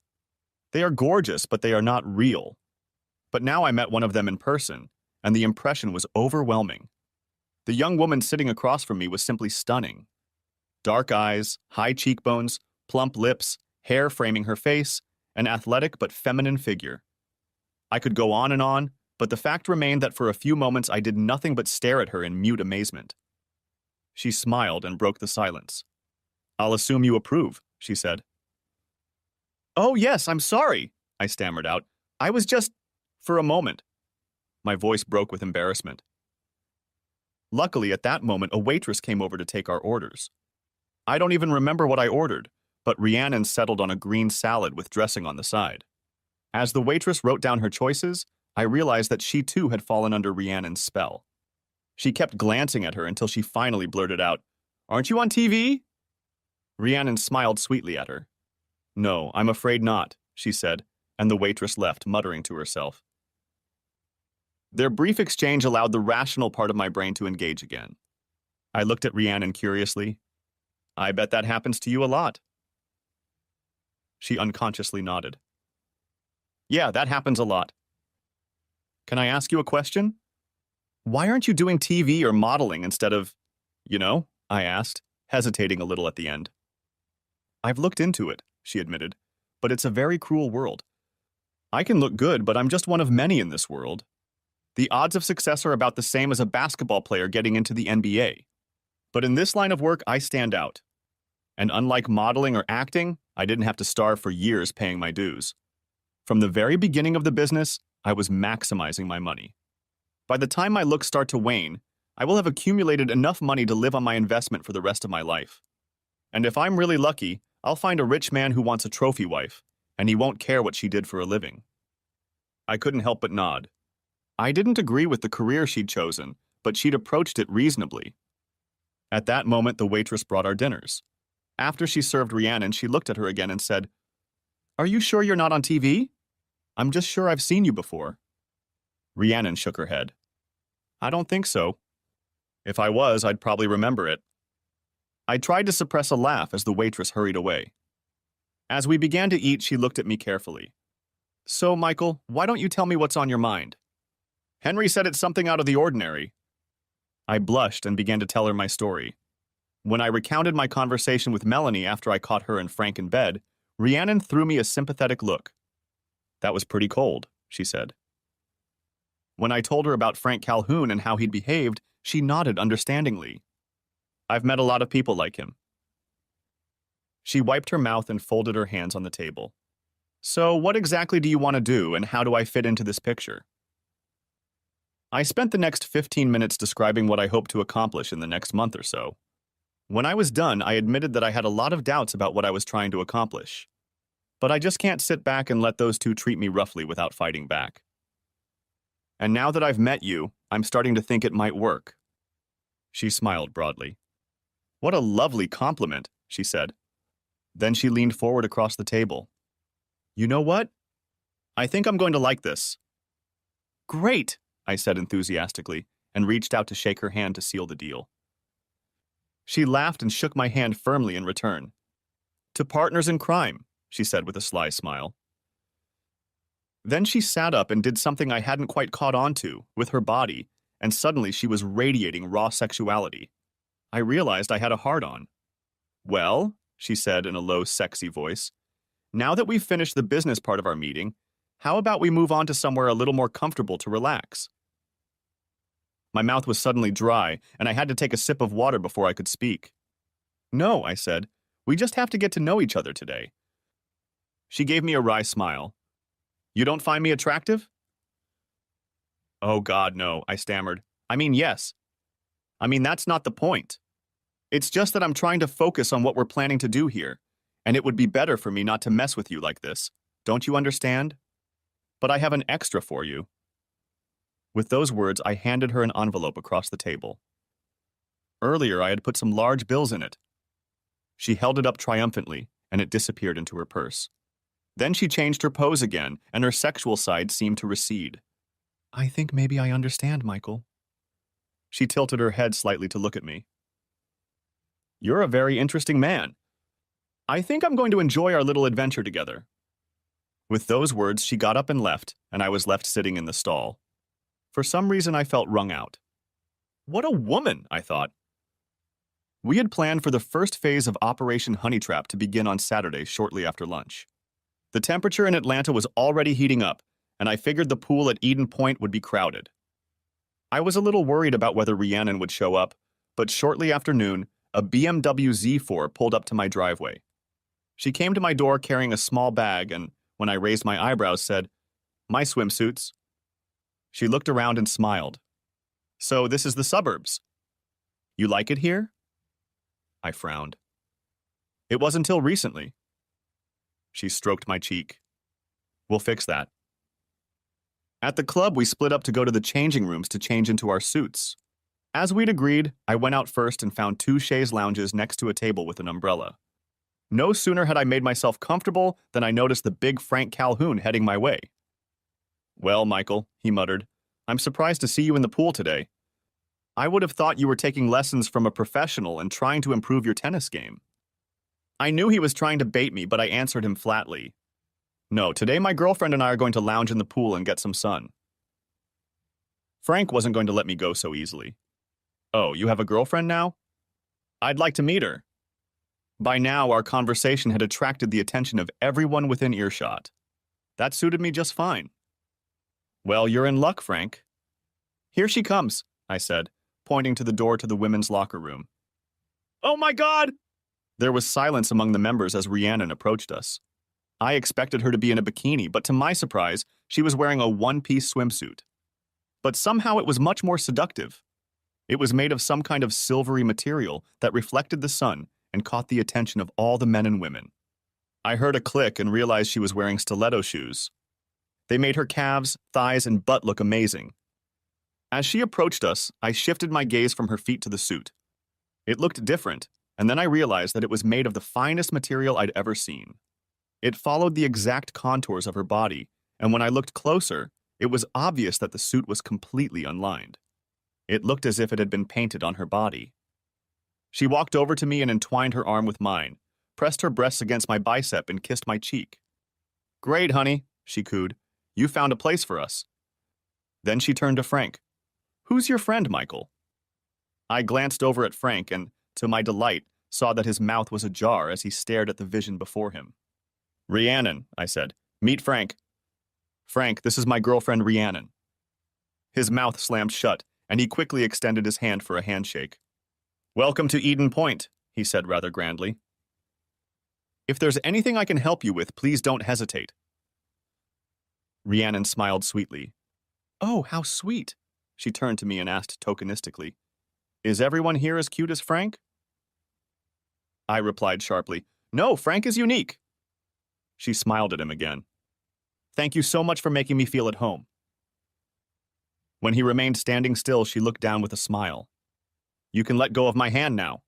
They are gorgeous, but they are not real. But now I met one of them in person, and the impression was overwhelming. The young woman sitting across from me was simply stunning. Dark eyes, high cheekbones, plump lips, hair framing her face, an athletic but feminine figure. I could go on, but the fact remained that for a few moments I did nothing but stare at her in mute amazement. She smiled and broke the silence. "I'll assume you approve," she said. "Oh, yes, I'm sorry," I stammered out. "I was just... for a moment." My voice broke with embarrassment. Luckily, at that moment, a waitress came over to take our orders. I don't even remember what I ordered, but Rhiannon settled on a green salad with dressing on the side. As the waitress wrote down her choices, I realized that she too had fallen under Rhiannon's spell. She kept glancing at her until she finally blurted out, "Aren't you on TV?" Rhiannon smiled sweetly at her. "No, I'm afraid not," she said, and the waitress left, muttering to herself. Their brief exchange allowed the rational part of my brain to engage again. I looked at Rhiannon curiously. "I bet that happens to you a lot." She unconsciously nodded. "Yeah, that happens a lot." "Can I ask you a question? Why aren't you doing TV or modeling instead of, I asked, hesitating a little at the end. I've looked into it, she admitted, but it's a very cruel world. I can look good, but I'm just one of many in this world. The odds of success are about the same as a basketball player getting into the NBA. But in this line of work, I stand out. And unlike modeling or acting, I didn't have to starve for years paying my dues. From the very beginning of the business, I was maximizing my money. By the time my looks start to wane, I will have accumulated enough money to live on my investment for the rest of my life. And if I'm really lucky, I'll find a rich man who wants a trophy wife, and he won't care what she did for a living. I couldn't help but nod. I didn't agree with the career she'd chosen, but she'd approached it reasonably. At that moment, the waitress brought our dinners. After she served Rhiannon, she looked at her again and said, "Are you sure you're not on TV? I'm just sure I've seen you before." Rhiannon shook her head. "I don't think so. If I was, I'd probably remember it." I tried to suppress a laugh as the waitress hurried away. As we began to eat, she looked at me carefully. "So, Michael, why don't you tell me what's on your mind?" "Henry said it's something out of the ordinary." I blushed and began to tell her my story. When I recounted my conversation with Melanie after I caught her and Frank in bed, Rhiannon threw me a sympathetic look. "That was pretty cold," she said. When I told her about Frank Calhoun and how he'd behaved, she nodded understandingly. "I've met a lot of people like him." She wiped her mouth and folded her hands on the table. "So, what exactly do you want to do, and how do I fit into this picture?" I spent the next 15 minutes describing what I hoped to accomplish in the next month or so. When I was done, I admitted that I had a lot of doubts about what I was trying to accomplish. But I just can't sit back and let those two treat me roughly without fighting back. And now that I've met you, I'm starting to think it might work. She smiled broadly. "What a lovely compliment," she said. Then she leaned forward across the table. "You know what? I think I'm going to like this." "Great," I said enthusiastically, and reached out to shake her hand to seal the deal. She laughed and shook my hand firmly in return. "To partners in crime," she said with a sly smile. Then she sat up and did something I hadn't quite caught on to, with her body, and suddenly she was radiating raw sexuality. I realized I had a hard-on. "Well," she said in a low, sexy voice, "now that we've finished the business part of our meeting, how about we move on to somewhere a little more comfortable to relax?" My mouth was suddenly dry, and I had to take a sip of water before I could speak. "No," I said, "we just have to get to know each other today." She gave me a wry smile. "You don't find me attractive?" "Oh God, no," I stammered. "I mean, yes. I mean, that's not the point. It's just that I'm trying to focus on what we're planning to do here, and it would be better for me not to mess with you like this. Don't you understand? But I have an extra for you." With those words, I handed her an envelope across the table. Earlier, I had put some large bills in it. She held it up triumphantly, and it disappeared into her purse. Then she changed her pose again, and her sexual side seemed to recede. "I think maybe I understand, Michael." She tilted her head slightly to look at me. "You're a very interesting man. I think I'm going to enjoy our little adventure together." With those words, she got up and left, and I was left sitting in the stall. For some reason, I felt wrung out. What a woman, I thought. We had planned for the first phase of Operation Honey Trap to begin on Saturday shortly after lunch. The temperature in Atlanta was already heating up, and I figured the pool at Eden Point would be crowded. I was a little worried about whether Rhiannon would show up, but shortly after noon, a BMW Z4 pulled up to my driveway. She came to my door carrying a small bag and, when I raised my eyebrows, said, "My swimsuits." She looked around and smiled. "So this is the suburbs. You like it here?" I frowned. "It was until recently." She stroked my cheek. "We'll fix that." At the club, we split up to go to the changing rooms to change into our suits. As we'd agreed, I went out first and found two chaise lounges next to a table with an umbrella. No sooner had I made myself comfortable than I noticed the big Frank Calhoun heading my way. "Well, Michael," he muttered, "I'm surprised to see you in the pool today. I would have thought you were taking lessons from a professional and trying to improve your tennis game." I knew he was trying to bait me, but I answered him flatly. "No, today my girlfriend and I are going to lounge in the pool and get some sun." Frank wasn't going to let me go so easily. "Oh, you have a girlfriend now? I'd like to meet her." By now, our conversation had attracted the attention of everyone within earshot. That suited me just fine. Well, you're in luck, Frank. Here she comes, I said, pointing to the door to the women's locker room. Oh my God! There was silence among the members as Rhiannon approached us. I expected her to be in a bikini, but to my surprise, she was wearing a one-piece swimsuit. But somehow it was much more seductive. It was made of some kind of silvery material that reflected the sun and caught the attention of all the men and women. I heard a click and realized she was wearing stiletto shoes. They made her calves, thighs, and butt look amazing. As she approached us, I shifted my gaze from her feet to the suit. It looked different, and then I realized that it was made of the finest material I'd ever seen. It followed the exact contours of her body, and when I looked closer, it was obvious that the suit was completely unlined. It looked as if it had been painted on her body. She walked over to me and entwined her arm with mine, pressed her breasts against my bicep, and kissed my cheek. "Great, honey," she cooed. "You found a place for us." Then she turned to Frank. "Who's your friend, Michael?" I glanced over at Frank and, to my delight, saw that his mouth was ajar as he stared at the vision before him. "Rhiannon," I said. "Meet Frank." "Frank, this is my girlfriend Rhiannon." His mouth slammed shut, and he quickly extended his hand for a handshake. "Welcome to Eden Point," he said rather grandly. "If there's anything I can help you with, please don't hesitate." Rhiannon smiled sweetly. "Oh, how sweet." She turned to me and asked tokenistically, "Is everyone here as cute as Frank?" I replied sharply, "No, Frank is unique." She smiled at him again. "Thank you so much for making me feel at home." When he remained standing still, she looked down with a smile. "You can let go of my hand now."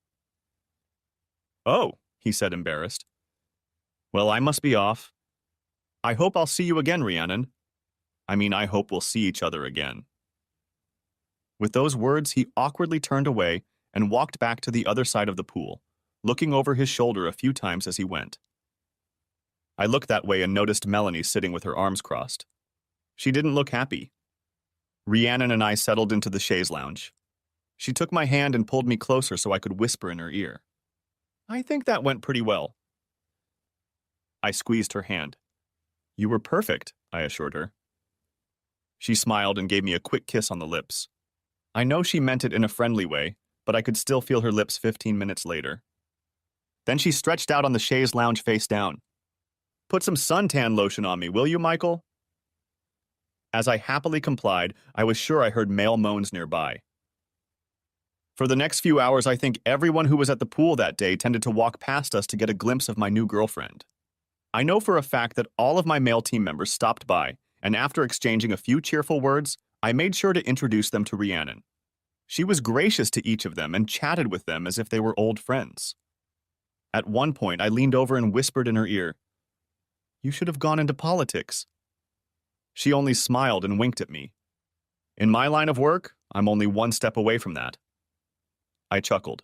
"Oh," he said, embarrassed. "Well, I must be off. I hope I'll see you again, Rhiannon. I hope we'll see each other again." With those words, he awkwardly turned away and walked back to the other side of the pool, looking over his shoulder a few times as he went. I looked that way and noticed Melanie sitting with her arms crossed. She didn't look happy. Rhiannon and I settled into the chaise lounge. She took my hand and pulled me closer so I could whisper in her ear. "I think that went pretty well." I squeezed her hand. "You were perfect," I assured her. She smiled and gave me a quick kiss on the lips. I know she meant it in a friendly way, but I could still feel her lips 15 minutes later. Then she stretched out on the chaise lounge face down. "Put some suntan lotion on me, will you, Michael?" As I happily complied, I was sure I heard male moans nearby. For the next few hours, I think everyone who was at the pool that day tended to walk past us to get a glimpse of my new girlfriend. I know for a fact that all of my male team members stopped by, and after exchanging a few cheerful words, I made sure to introduce them to Rhiannon. She was gracious to each of them and chatted with them as if they were old friends. At one point, I leaned over and whispered in her ear, "You should have gone into politics." She only smiled and winked at me. In my line of work, I'm only one step away from that. I chuckled.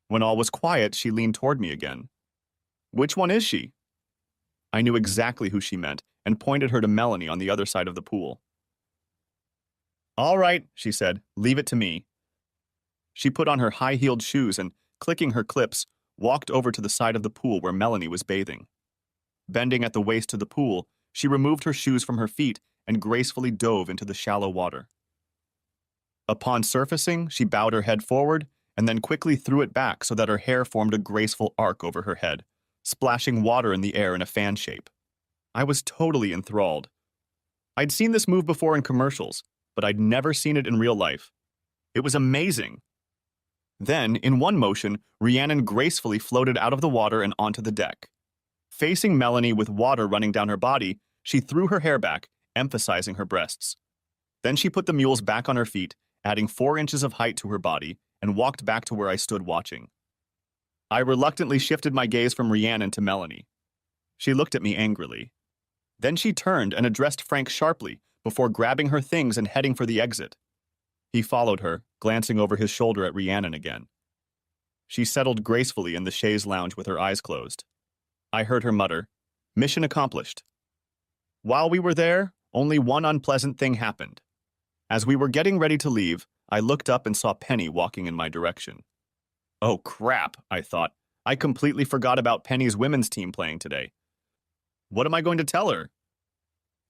When all was quiet, she leaned toward me again. "Which one is she?" I knew exactly who she meant and pointed her to Melanie on the other side of the pool. "All right," she said, "leave it to me." She put on her high-heeled shoes and, clicking her clips, walked over to the side of the pool where Melanie was bathing. Bending at the waist of the pool, she removed her shoes from her feet and gracefully dove into the shallow water. Upon surfacing, she bowed her head forward and then quickly threw it back so that her hair formed a graceful arc over her head, splashing water in the air in a fan shape. I was totally enthralled. I'd seen this move before in commercials, but I'd never seen it in real life. It was amazing. Then, in one motion, Rhiannon gracefully floated out of the water and onto the deck. Facing Melanie with water running down her body, she threw her hair back, emphasizing her breasts. Then she put the mules back on her feet, adding 4 inches of height to her body, and walked back to where I stood watching. I reluctantly shifted my gaze from Rhiannon to Melanie. She looked at me angrily. Then she turned and addressed Frank sharply before grabbing her things and heading for the exit. He followed her, glancing over his shoulder at Rhiannon again. She settled gracefully in the chaise lounge with her eyes closed. I heard her mutter, "Mission accomplished." While we were there, only one unpleasant thing happened. As we were getting ready to leave, I looked up and saw Penny walking in my direction. "Oh crap," I thought. I completely forgot about Penny's women's team playing today. What am I going to tell her?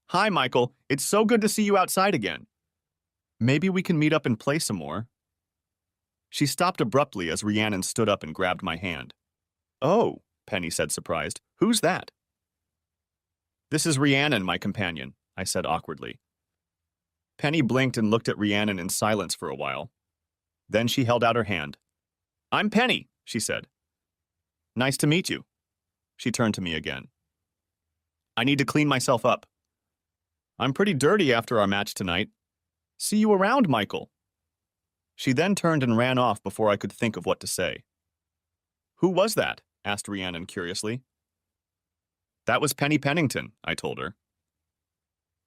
Hi, Michael. It's so good to see you outside again. Maybe we can meet up and play some more. She stopped abruptly as Rhiannon stood up and grabbed my hand. Oh, Penny said, surprised. Who's that? This is Rhiannon, my companion, I said awkwardly. Penny blinked and looked at Rhiannon in silence for a while. Then she held out her hand. I'm Penny, she said. Nice to meet you. She turned to me again. I need to clean myself up. I'm pretty dirty after our match tonight. See you around, Michael. She then turned and ran off before I could think of what to say. Who was that? Asked Rhiannon curiously. That was Penny Pennington, I told her.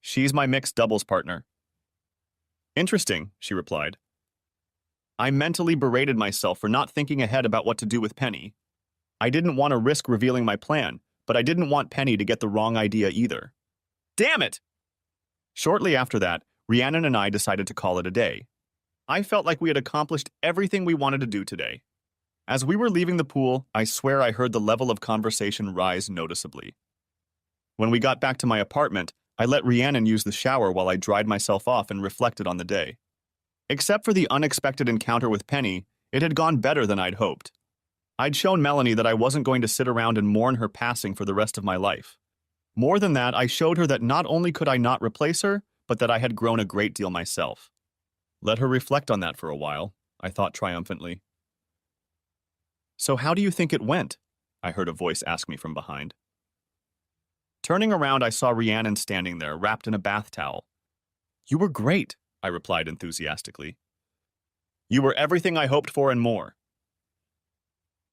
She's my mixed doubles partner. Interesting, she replied. I mentally berated myself for not thinking ahead about what to do with Penny. I didn't want to risk revealing my plan, but I didn't want Penny to get the wrong idea either. Damn it! Shortly after that, Rhiannon and I decided to call it a day. I felt like we had accomplished everything we wanted to do today. As we were leaving the pool, I swear I heard the level of conversation rise noticeably. When we got back to my apartment, I let Rhiannon use the shower while I dried myself off and reflected on the day. Except for the unexpected encounter with Penny, it had gone better than I'd hoped. I'd shown Melanie that I wasn't going to sit around and mourn her passing for the rest of my life. More than that, I showed her that not only could I not replace her, but that I had grown a great deal myself. Let her reflect on that for a while, I thought triumphantly. So how do you think it went? I heard a voice ask me from behind. Turning around, I saw Rhiannon standing there, wrapped in a bath towel. You were great, I replied enthusiastically. You were everything I hoped for and more.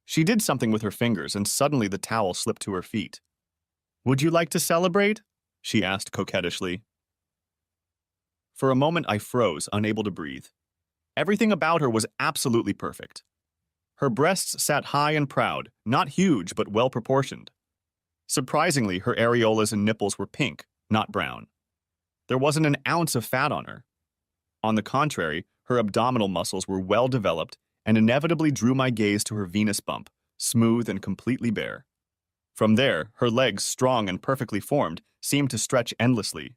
She did something with her fingers, and suddenly the towel slipped to her feet. Would you like to celebrate? She asked coquettishly. For a moment I froze, unable to breathe. Everything about her was absolutely perfect. Her breasts sat high and proud, not huge but well proportioned. Surprisingly, her areolas and nipples were pink, not brown. There wasn't an ounce of fat on her. On the contrary, her abdominal muscles were well developed and inevitably drew my gaze to her Venus bump, smooth and completely bare. From there, her legs, strong and perfectly formed, seemed to stretch endlessly.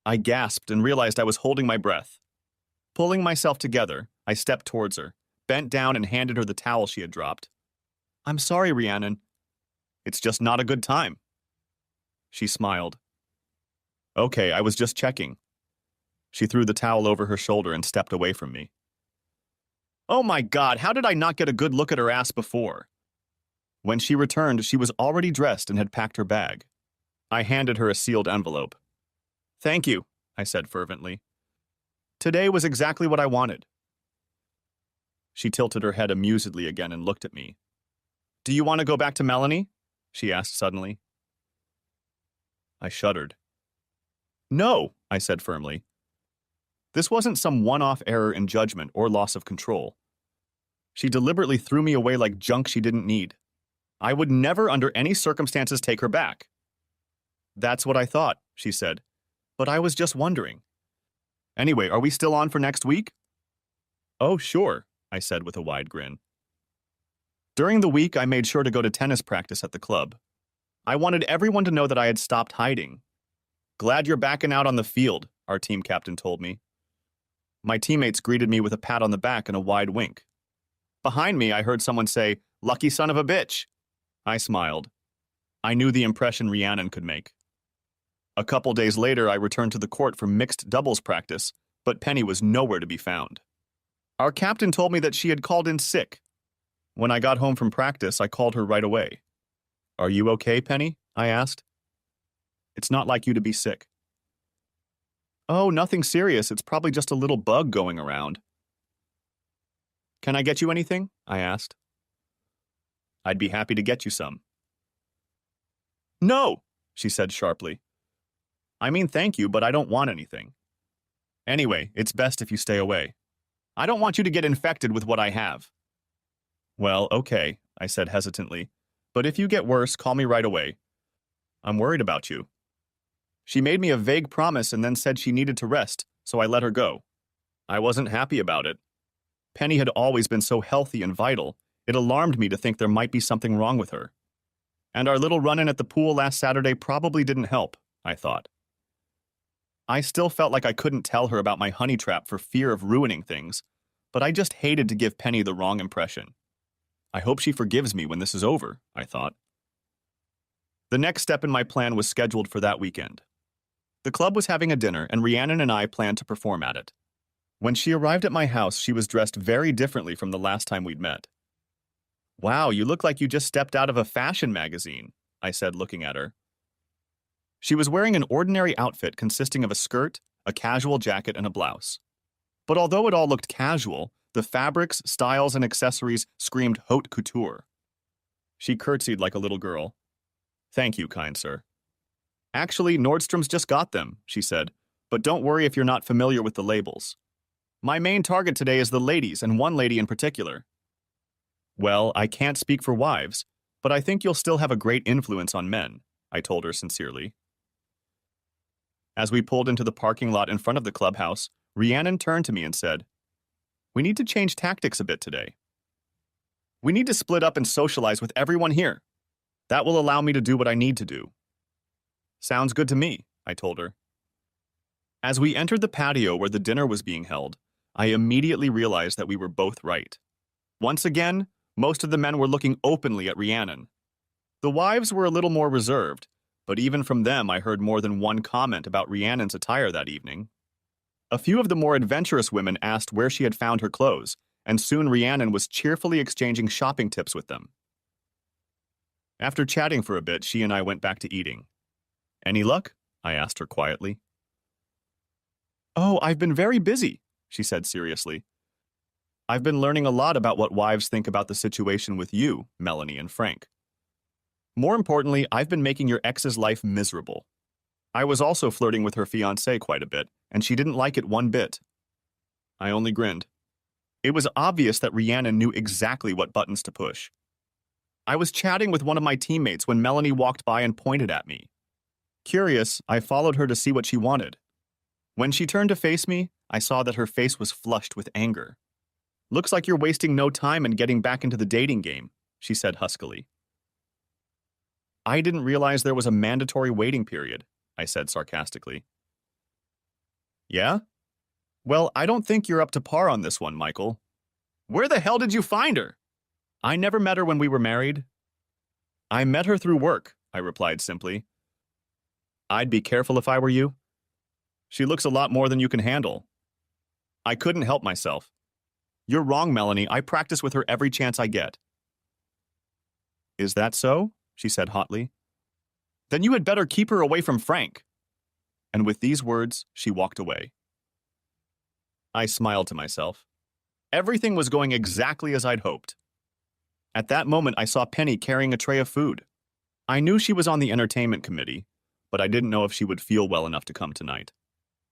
I gasped and realized I was holding my breath. Pulling myself together, I stepped towards her, bent down and handed her the towel she had dropped. I'm sorry, Rhiannon. It's just not a good time. She smiled. Okay, I was just checking. She threw the towel over her shoulder and stepped away from me. Oh my God, how did I not get a good look at her ass before? When she returned, she was already dressed and had packed her bag. I handed her a sealed envelope. Thank you, I said fervently. Today was exactly what I wanted. She tilted her head amusedly again and looked at me. Do you want to go back to Melanie? She asked suddenly. I shuddered. No, I said firmly. This wasn't some one-off error in judgment or loss of control. She deliberately threw me away like junk she didn't need. I would never under any circumstances take her back. That's what I thought, she said, but I was just wondering. Anyway, are we still on for next week? Oh, sure, I said with a wide grin. During the week, I made sure to go to tennis practice at the club. I wanted everyone to know that I had stopped hiding. Glad you're backing out on the field, our team captain told me. My teammates greeted me with a pat on the back and a wide wink. Behind me, I heard someone say, "Lucky son of a bitch." I smiled. I knew the impression Rhiannon could make. A couple days later, I returned to the court for mixed doubles practice, but Penny was nowhere to be found. Our captain told me that she had called in sick. When I got home from practice, I called her right away. Are you okay, Penny? I asked. It's not like you to be sick. Oh, nothing serious. It's probably just a little bug going around. Can I get you anything? I asked. I'd be happy to get you some. No, she said sharply. I mean, thank you, but I don't want anything. Anyway, it's best if you stay away. I don't want you to get infected with what I have. Well, okay, I said hesitantly, but if you get worse, call me right away. I'm worried about you. She made me a vague promise and then said she needed to rest, so I let her go. I wasn't happy about it. Penny had always been so healthy and vital, It alarmed me to think there might be something wrong with her. And our little run-in at the pool last Saturday probably didn't help, I thought. I still felt like I couldn't tell her about my honey trap for fear of ruining things, but I just hated to give Penny the wrong impression. I hope she forgives me when this is over, I thought. The next step in my plan was scheduled for that weekend. The club was having a dinner, and Rhiannon and I planned to perform at it. When she arrived at my house, she was dressed very differently from the last time we'd met. "Wow, you look like you just stepped out of a fashion magazine," I said, looking at her. She was wearing an ordinary outfit consisting of a skirt, a casual jacket, and a blouse. But although it all looked casual, the fabrics, styles, and accessories screamed haute couture. She curtsied like a little girl. "Thank you, kind sir." "Actually, Nordstrom's just got them," she said, "but don't worry if you're not familiar with the labels. My main target today is the ladies, and one lady in particular." "Well, I can't speak for wives, but I think you'll still have a great influence on men," I told her sincerely. As we pulled into the parking lot in front of the clubhouse, Rhiannon turned to me and said, "We need to change tactics a bit today. We need to split up and socialize with everyone here. That will allow me to do what I need to do." "Sounds good to me," I told her. As we entered the patio where the dinner was being held, I immediately realized that we were both right. Once again, most of the men were looking openly at Rhiannon. The wives were a little more reserved, but even from them I heard more than one comment about Rhiannon's attire that evening. A few of the more adventurous women asked where she had found her clothes, and soon Rhiannon was cheerfully exchanging shopping tips with them. After chatting for a bit, she and I went back to eating. "Any luck?" I asked her quietly. "Oh, I've been very busy," she said seriously. "I've been learning a lot about what wives think about the situation with you, Melanie and Frank. More importantly, I've been making your ex's life miserable. I was also flirting with her fiancé quite a bit, and she didn't like it one bit." I only grinned. It was obvious that Rhiannon knew exactly what buttons to push. I was chatting with one of my teammates when Melanie walked by and pointed at me. Curious, I followed her to see what she wanted. When she turned to face me, I saw that her face was flushed with anger. "Looks like you're wasting no time in getting back into the dating game," she said huskily. "I didn't realize there was a mandatory waiting period," I said sarcastically. "Yeah? Well, I don't think you're up to par on this one, Michael. Where the hell did you find her?" "I never met her when we were married." "I met her through work," I replied simply. "I'd be careful if I were you. She looks a lot more than you can handle." I couldn't help myself. "You're wrong, Melanie. I practice with her every chance I get." "Is that so?" she said hotly. "Then you had better keep her away from Frank." And with these words, she walked away. I smiled to myself. Everything was going exactly as I'd hoped. At that moment, I saw Penny carrying a tray of food. I knew she was on the entertainment committee, but I didn't know if she would feel well enough to come tonight.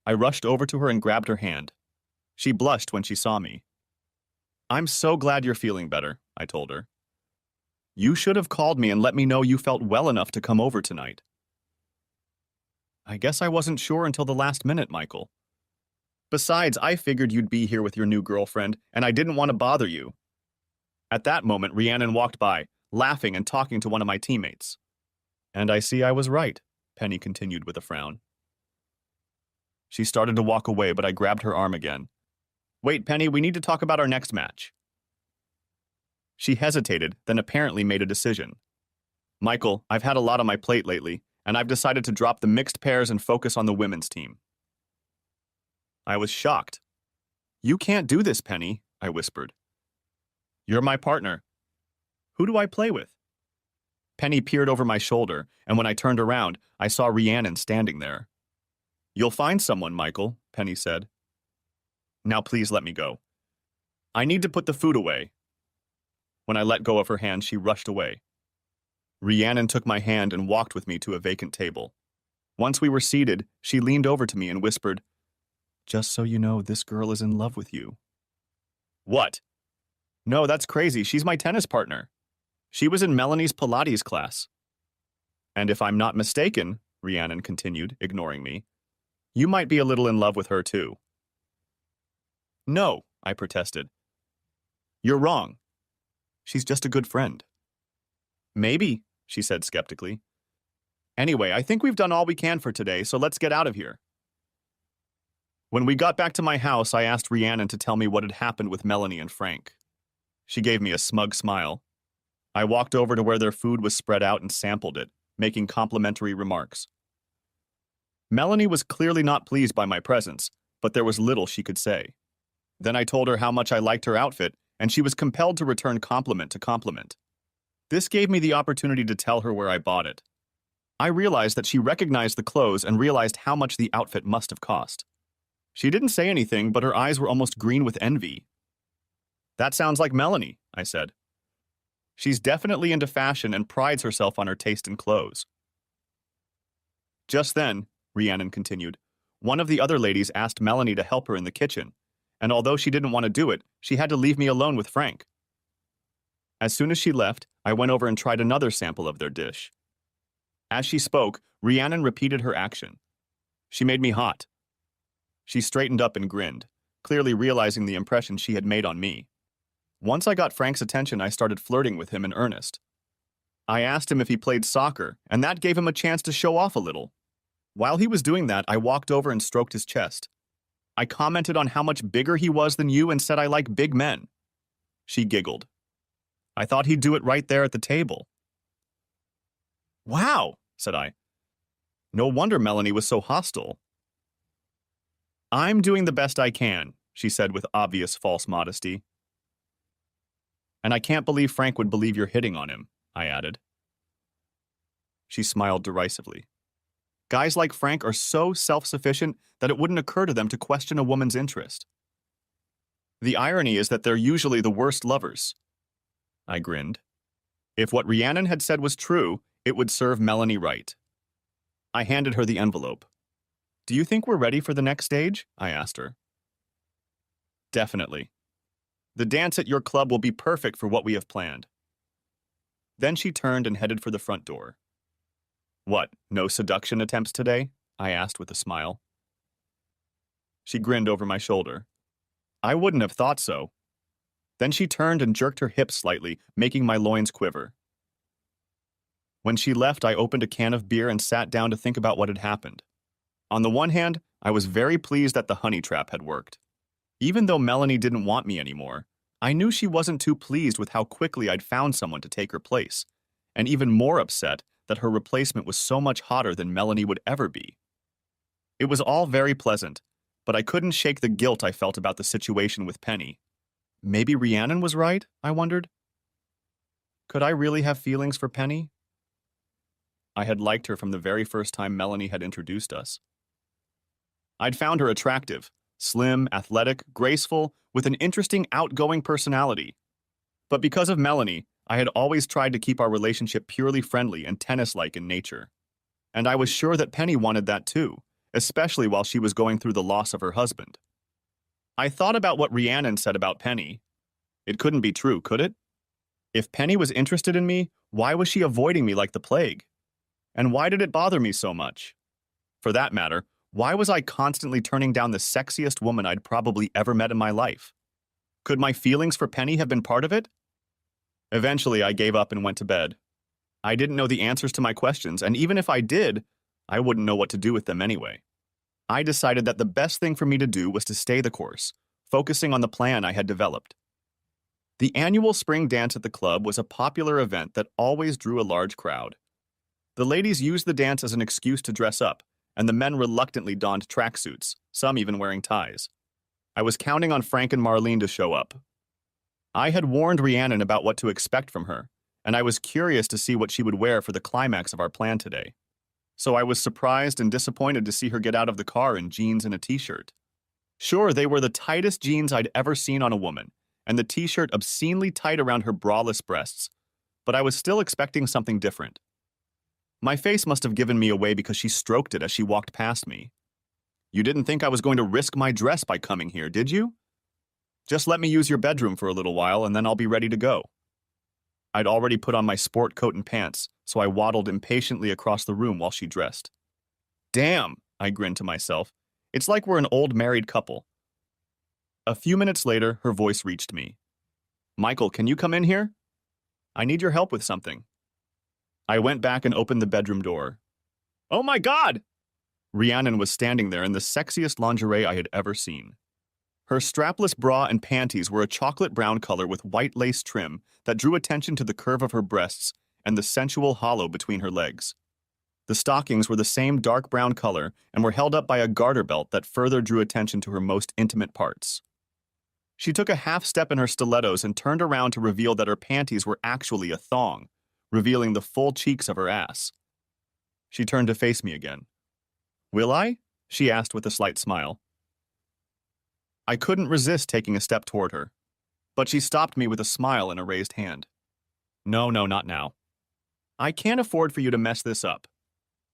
I rushed over to her and grabbed her hand. She blushed when she saw me. "I'm so glad you're feeling better," I told her. "You should have called me and let me know you felt well enough to come over tonight." "I guess I wasn't sure until the last minute, Michael. Besides, I figured you'd be here with your new girlfriend, and I didn't want to bother you." At that moment, Rhiannon walked by, laughing and talking to one of my teammates. "And I see I was right," Penny continued with a frown. She started to walk away, but I grabbed her arm again. "Wait, Penny, we need to talk about our next match." She hesitated, then apparently made a decision. "Michael, I've had a lot on my plate lately, and I've decided to drop the mixed pairs and focus on the women's team." I was shocked. "You can't do this, Penny," I whispered. "You're my partner. Who do I play with?" Penny peered over my shoulder, and when I turned around, I saw Rhiannon standing there. "You'll find someone, Michael," Penny said. "Now please let me go. I need to put the food away." When I let go of her hand, she rushed away. Rhiannon took my hand and walked with me to a vacant table. Once we were seated, she leaned over to me and whispered, "Just so you know, this girl is in love with you." "What?" "No, that's crazy. She's my tennis partner. She was in Melanie's Pilates class." "And if I'm not mistaken," Rhiannon continued, ignoring me, "you might be a little in love with her too." "No," I protested. "You're wrong. She's just a good friend. Maybe, she said skeptically. Anyway, I think we've done all we can for today, so let's get out of here. When we got back to my house, I asked Rhiannon to tell me what had happened with Melanie and Frank. She gave me a smug smile. I walked over to where their food was spread out and sampled it, making complimentary remarks. Melanie was clearly not pleased by my presence, but there was little she could say. Then I told her how much I liked her outfit, and she was compelled to return compliment to compliment. This gave me the opportunity to tell her where I bought it. I realized that she recognized the clothes and realized how much the outfit must have cost. She didn't say anything, but her eyes were almost green with envy. That sounds like Melanie, I said. She's definitely into fashion and prides herself on her taste in clothes. Just then, Rhiannon continued, one of the other ladies asked Melanie to help her in the kitchen, and although she didn't want to do it, she had to leave me alone with Frank. As soon as she left, I went over and tried another sample of their dish. As she spoke, Rhiannon repeated her action. She made me hot. She straightened up and grinned, clearly realizing the impression she had made on me. Once I got Frank's attention, I started flirting with him in earnest. I asked him if he played soccer, and that gave him a chance to show off a little. While he was doing that, I walked over and stroked his chest. I commented on how much bigger he was than you and said I like big men. She giggled. I thought he'd do it right there at the table. Wow, said I. No wonder Melanie was so hostile. I'm doing the best I can, she said with obvious false modesty. And I can't believe Frank would believe you're hitting on him, I added. She smiled derisively. Guys like Frank are so self-sufficient that it wouldn't occur to them to question a woman's interest. The irony is that they're usually the worst lovers. I grinned. If what Rhiannon had said was true, it would serve Melanie right. I handed her the envelope. Do you think we're ready for the next stage? I asked her. Definitely. The dance at your club will be perfect for what we have planned. Then she turned and headed for the front door. What, no seduction attempts today? I asked with a smile. She grinned over my shoulder. I wouldn't have thought so. Then she turned and jerked her hips slightly, making my loins quiver. When she left, I opened a can of beer and sat down to think about what had happened. On the one hand, I was very pleased that the honey trap had worked. Even though Melanie didn't want me anymore, I knew she wasn't too pleased with how quickly I'd found someone to take her place, and even more upset that her replacement was so much hotter than Melanie would ever be. It was all very pleasant, but I couldn't shake the guilt I felt about the situation with Penny. Maybe Rhiannon was right, I wondered. Could I really have feelings for Penny? I had liked her from the very first time Melanie had introduced us. I'd found her attractive, slim, athletic, graceful, with an interesting, outgoing personality. But because of Melanie, I had always tried to keep our relationship purely friendly and tennis-like in nature. And I was sure that Penny wanted that too, especially while she was going through the loss of her husband. I thought about what Rhiannon said about Penny. It couldn't be true, could it? If Penny was interested in me, why was she avoiding me like the plague? And why did it bother me so much? For that matter, why was I constantly turning down the sexiest woman I'd probably ever met in my life? Could my feelings for Penny have been part of it? Eventually, I gave up and went to bed. I didn't know the answers to my questions, and even if I did, I wouldn't know what to do with them anyway. I decided that the best thing for me to do was to stay the course, focusing on the plan I had developed. The annual spring dance at the club was a popular event that always drew a large crowd. The ladies used the dance as an excuse to dress up, and the men reluctantly donned tracksuits, some even wearing ties. I was counting on Frank and Marlene to show up. I had warned Rhiannon about what to expect from her, and I was curious to see what she would wear for the climax of our plan today. So I was surprised and disappointed to see her get out of the car in jeans and a t-shirt. Sure, they were the tightest jeans I'd ever seen on a woman, and the t-shirt obscenely tight around her braless breasts, but I was still expecting something different. My face must have given me away because she stroked it as she walked past me. You didn't think I was going to risk my dress by coming here, did you? Just let me use your bedroom for a little while and then I'll be ready to go. I'd already put on my sport coat and pants, so I waddled impatiently across the room while she dressed. Damn, I grinned to myself. It's like we're an old married couple. A few minutes later, her voice reached me. Michael, can you come in here? I need your help with something. I went back and opened the bedroom door. Oh my God! Rhiannon was standing there in the sexiest lingerie I had ever seen. Her strapless bra and panties were a chocolate brown color with white lace trim that drew attention to the curve of her breasts and the sensual hollow between her legs. The stockings were the same dark brown color and were held up by a garter belt that further drew attention to her most intimate parts. She took a half step in her stilettos and turned around to reveal that her panties were actually a thong, revealing the full cheeks of her ass. She turned to face me again. Will I? She asked with a slight smile. I couldn't resist taking a step toward her, but she stopped me with a smile and a raised hand. No, not now. I can't afford for you to mess this up.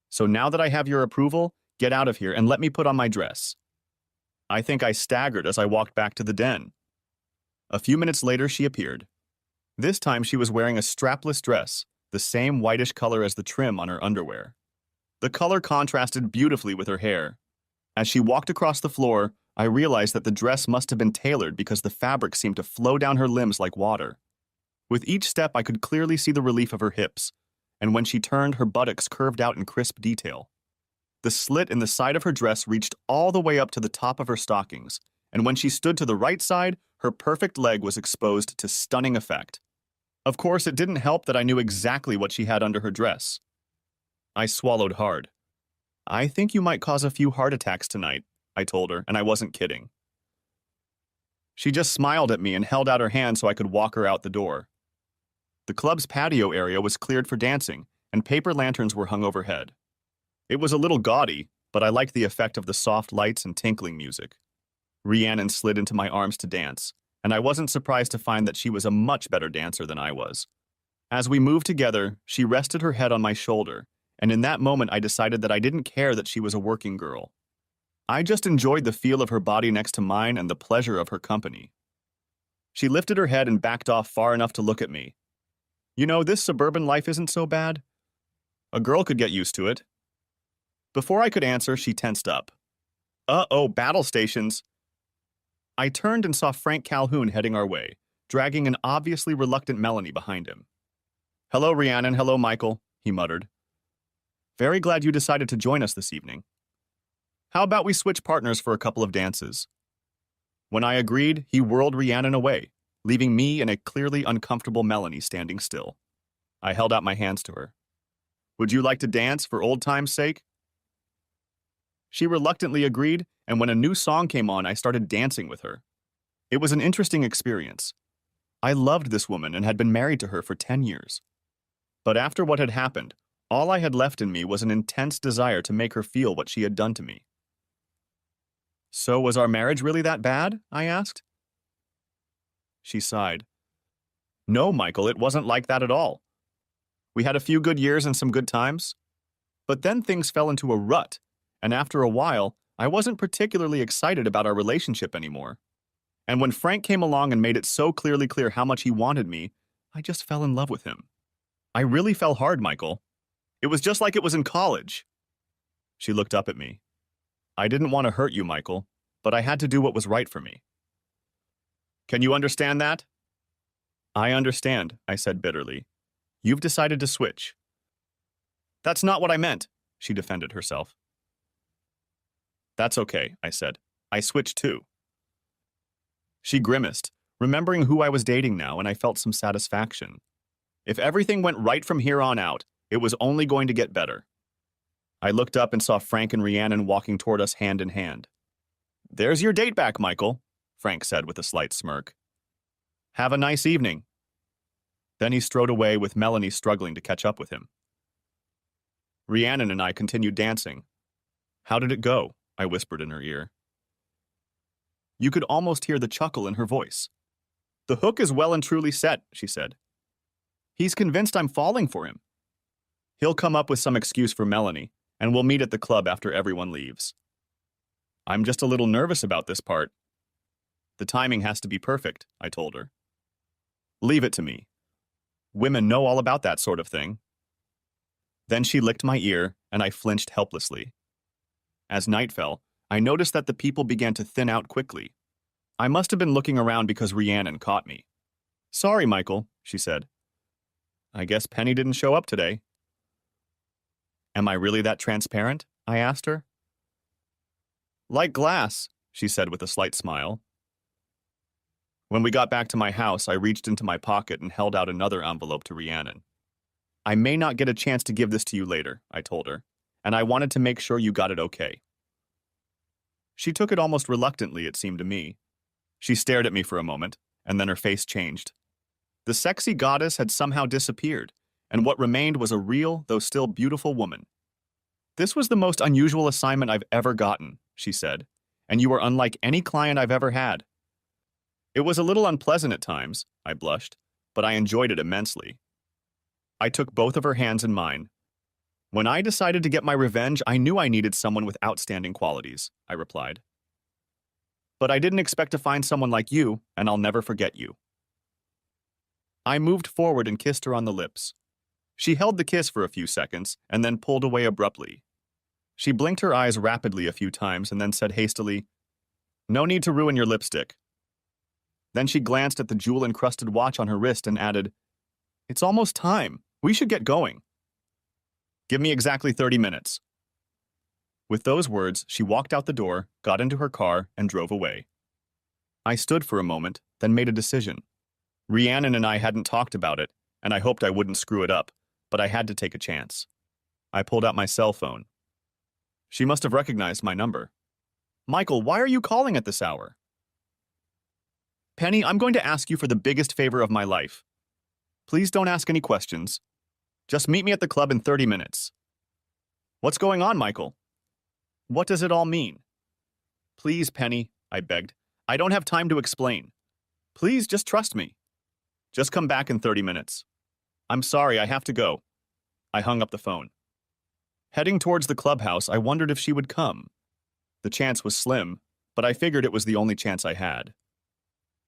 So now that I have your approval, get out of here and let me put on my dress. I think I staggered as I walked back to the den. A few minutes later, she appeared. This time she was wearing a strapless dress, the same whitish color as the trim on her underwear. The color contrasted beautifully with her hair. As she walked across the floor, I realized that the dress must have been tailored because the fabric seemed to flow down her limbs like water. With each step, I could clearly see the relief of her hips, and when she turned, her buttocks curved out in crisp detail. The slit in the side of her dress reached all the way up to the top of her stockings, and when she stood to the right side, her perfect leg was exposed to stunning effect. Of course, it didn't help that I knew exactly what she had under her dress. I swallowed hard. I think you might cause a few heart attacks tonight, I told her, and I wasn't kidding. She just smiled at me and held out her hand so I could walk her out the door. The club's patio area was cleared for dancing, and paper lanterns were hung overhead. It was a little gaudy, but I liked the effect of the soft lights and tinkling music. Rhiannon slid into my arms to dance, and I wasn't surprised to find that she was a much better dancer than I was. As we moved together, she rested her head on my shoulder, and in that moment I decided that I didn't care that she was a working girl. I just enjoyed the feel of her body next to mine and the pleasure of her company. She lifted her head and backed off far enough to look at me. You know, this suburban life isn't so bad. A girl could get used to it. Before I could answer, she tensed up. Uh-oh, battle stations. I turned and saw Frank Calhoun heading our way, dragging an obviously reluctant Melanie behind him. Hello, Rhiannon. Hello, Michael, he muttered. Very glad you decided to join us this evening. How about we switch partners for a couple of dances? When I agreed, he whirled Rhiannon away, leaving me and a clearly uncomfortable Melanie standing still. I held out my hands to her. Would you like to dance for old time's sake? She reluctantly agreed, and when a new song came on, I started dancing with her. It was an interesting experience. I loved this woman and had been married to her for 10 years. But after what had happened, all I had left in me was an intense desire to make her feel what she had done to me. So was our marriage really that bad? I asked. She sighed. No, Michael, it wasn't like that at all. We had a few good years and some good times. But then things fell into a rut, and after a while, I wasn't particularly excited about our relationship anymore. And when Frank came along and made it so clearly clear how much he wanted me, I just fell in love with him. I really fell hard, Michael. It was just like it was in college. She looked up at me. I didn't want to hurt you, Michael, but I had to do what was right for me. Can you understand that? I understand, I said bitterly. You've decided to switch. That's not what I meant, she defended herself. That's okay, I said. I switched too. She grimaced, remembering who I was dating now, and I felt some satisfaction. If everything went right from here on out, it was only going to get better. I looked up and saw Frank and Rhiannon walking toward us hand in hand. There's your date back, Michael, Frank said with a slight smirk. Have a nice evening. Then he strode away with Melanie struggling to catch up with him. Rhiannon and I continued dancing. How did it go? I whispered in her ear. You could almost hear the chuckle in her voice. The hook is well and truly set, she said. He's convinced I'm falling for him. He'll come up with some excuse for Melanie, and we'll meet at the club after everyone leaves. I'm just a little nervous about this part. The timing has to be perfect, I told her. Leave it to me. Women know all about that sort of thing. Then she licked my ear, and I flinched helplessly. As night fell, I noticed that the people began to thin out quickly. I must have been looking around because Rhiannon caught me. Sorry, Michael, she said. I guess Penny didn't show up today. Am I really that transparent? I asked her. Like glass, she said with a slight smile. When we got back to my house, I reached into my pocket and held out another envelope to Rhiannon. I may not get a chance to give this to you later, I told her, and I wanted to make sure you got it okay. She took it almost reluctantly, it seemed to me. She stared at me for a moment, and then her face changed. The sexy goddess had somehow disappeared, and what remained was a real, though still beautiful woman. This was the most unusual assignment I've ever gotten, she said, and you are unlike any client I've ever had. It was a little unpleasant at times, I blushed, but I enjoyed it immensely. I took both of her hands in mine. When I decided to get my revenge, I knew I needed someone with outstanding qualities, I replied. But I didn't expect to find someone like you, and I'll never forget you. I moved forward and kissed her on the lips. She held the kiss for a few seconds and then pulled away abruptly. She blinked her eyes rapidly a few times and then said hastily, "No need to ruin your lipstick." Then she glanced at the jewel-encrusted watch on her wrist and added, "It's almost time. We should get going." "Give me exactly 30 minutes." With those words, she walked out the door, got into her car, and drove away. I stood for a moment, then made a decision. Rhiannon and I hadn't talked about it, and I hoped I wouldn't screw it up, but I had to take a chance. I pulled out my cell phone. She must have recognized my number. "Michael, why are you calling at this hour?" "Penny, I'm going to ask you for the biggest favor of my life. Please don't ask any questions. Just meet me at the club in 30 minutes. "What's going on, Michael?" "What does it all mean?" "Please, Penny," I begged. "I don't have time to explain. Please, just trust me. Just come back in 30 minutes. I'm sorry, I have to go." I hung up the phone. Heading towards the clubhouse, I wondered if she would come. The chance was slim, but I figured it was the only chance I had.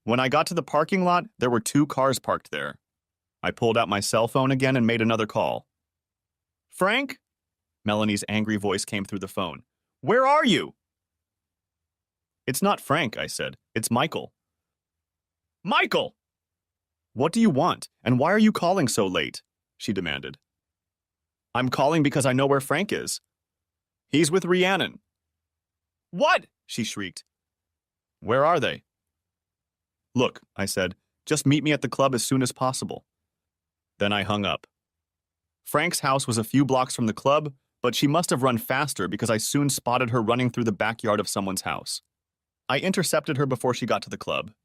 When I got to the parking lot, there were 2 cars parked there. I pulled out my cell phone again and made another call. "Frank?" Melanie's angry voice came through the phone. "Where are you?" "It's not Frank," I said. "It's Michael." "Michael!" "What do you want, and why are you calling so late?" she demanded. "I'm calling because I know where Frank is. He's with Rhiannon." "What?" she shrieked. "Where are they?" "Look," I said, "just meet me at the club as soon as possible." Then I hung up. Frank's house was a few blocks from the club, but she must have run faster because I soon spotted her running through the backyard of someone's house. I intercepted her before she got to the club.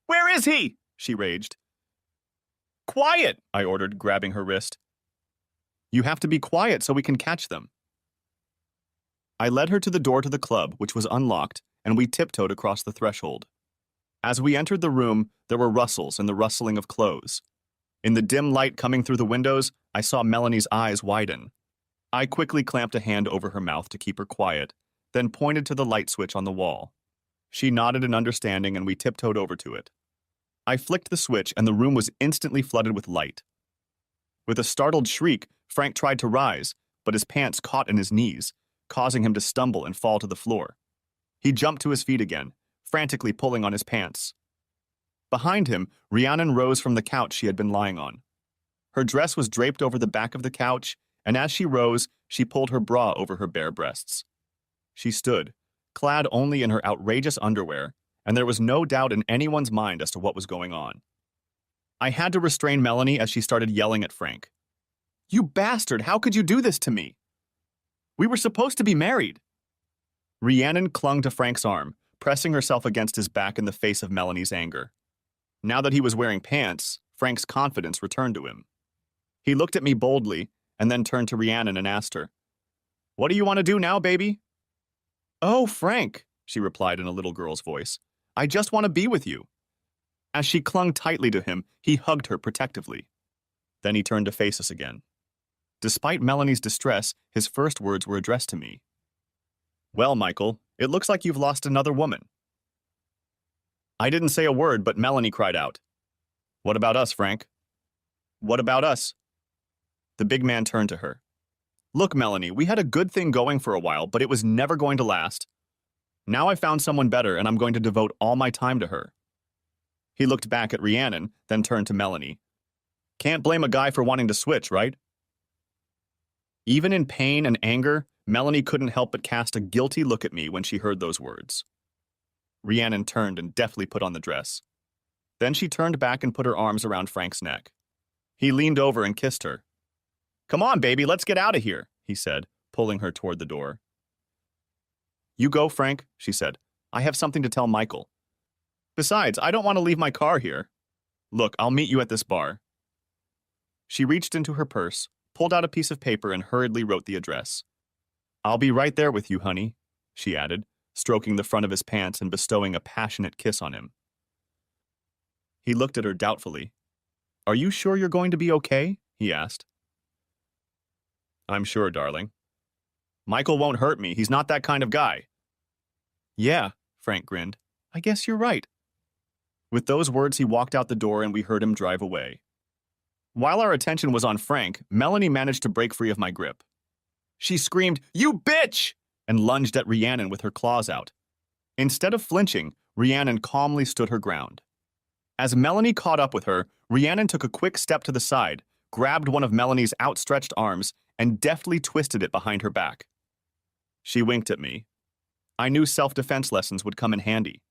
"Where is he?" she raged. "Quiet," I ordered, grabbing her wrist. "You have to be quiet so we can catch them." I led her to the door to the club, which was unlocked, and we tiptoed across the threshold. As we entered the room, there were rustles and the rustling of clothes. In the dim light coming through the windows, I saw Melanie's eyes widen. I quickly clamped a hand over her mouth to keep her quiet, then pointed to the light switch on the wall. She nodded in understanding and we tiptoed over to it. I flicked the switch and the room was instantly flooded with light. With a startled shriek, Frank tried to rise, but his pants caught in his knees, causing him to stumble and fall to the floor. He jumped to his feet again, frantically pulling on his pants. Behind him, Rhiannon rose from the couch she had been lying on. Her dress was draped over the back of the couch, and as she rose, she pulled her bra over her bare breasts. She stood, clad only in her outrageous underwear, and there was no doubt in anyone's mind as to what was going on. I had to restrain Melanie as she started yelling at Frank. "You bastard, how could you do this to me? We were supposed to be married." Rhiannon clung to Frank's arm, pressing herself against his back in the face of Melanie's anger. Now that he was wearing pants, Frank's confidence returned to him. He looked at me boldly, and then turned to Rhiannon and asked her, "What do you want to do now, baby?" "Oh, Frank," she replied in a little girl's voice, "I just want to be with you." As she clung tightly to him, he hugged her protectively. Then he turned to face us again. Despite Melanie's distress, his first words were addressed to me. "Well, Michael, it looks like you've lost another woman." I didn't say a word, but Melanie cried out, "What about us, Frank?" "What about us?" The big man turned to her. "Look, Melanie, we had a good thing going for a while, but it was never going to last. Now I found someone better, and I'm going to devote all my time to her." He looked back at Rhiannon, then turned to Melanie. Can't blame a guy for wanting to switch, right? Even in pain and anger, Melanie couldn't help but cast a guilty look at me when she heard those words. Rhiannon turned and deftly put on the dress. Then she turned back and put her arms around Frank's neck. He leaned over and kissed her. "Come on, baby, let's get out of here," he said, pulling her toward the door. "You go, Frank," she said. "I have something to tell Michael. Besides, I don't want to leave my car here. Look, I'll meet you at this bar." She reached into her purse, pulled out a piece of paper, and hurriedly wrote the address. "I'll be right there with you, honey," she added, stroking the front of his pants and bestowing a passionate kiss on him. He looked at her doubtfully. "Are you sure you're going to be okay?" he asked. "I'm sure, darling. Michael won't hurt me. He's not that kind of guy." "Yeah," Frank grinned. "I guess you're right." With those words, he walked out the door and we heard him drive away. While our attention was on Frank, Melanie managed to break free of my grip. She screamed, "You bitch!" and lunged at Rhiannon with her claws out. Instead of flinching, Rhiannon calmly stood her ground. As Melanie caught up with her, Rhiannon took a quick step to the side, grabbed one of Melanie's outstretched arms, and deftly twisted it behind her back. She winked at me. I knew self-defense lessons would come in handy.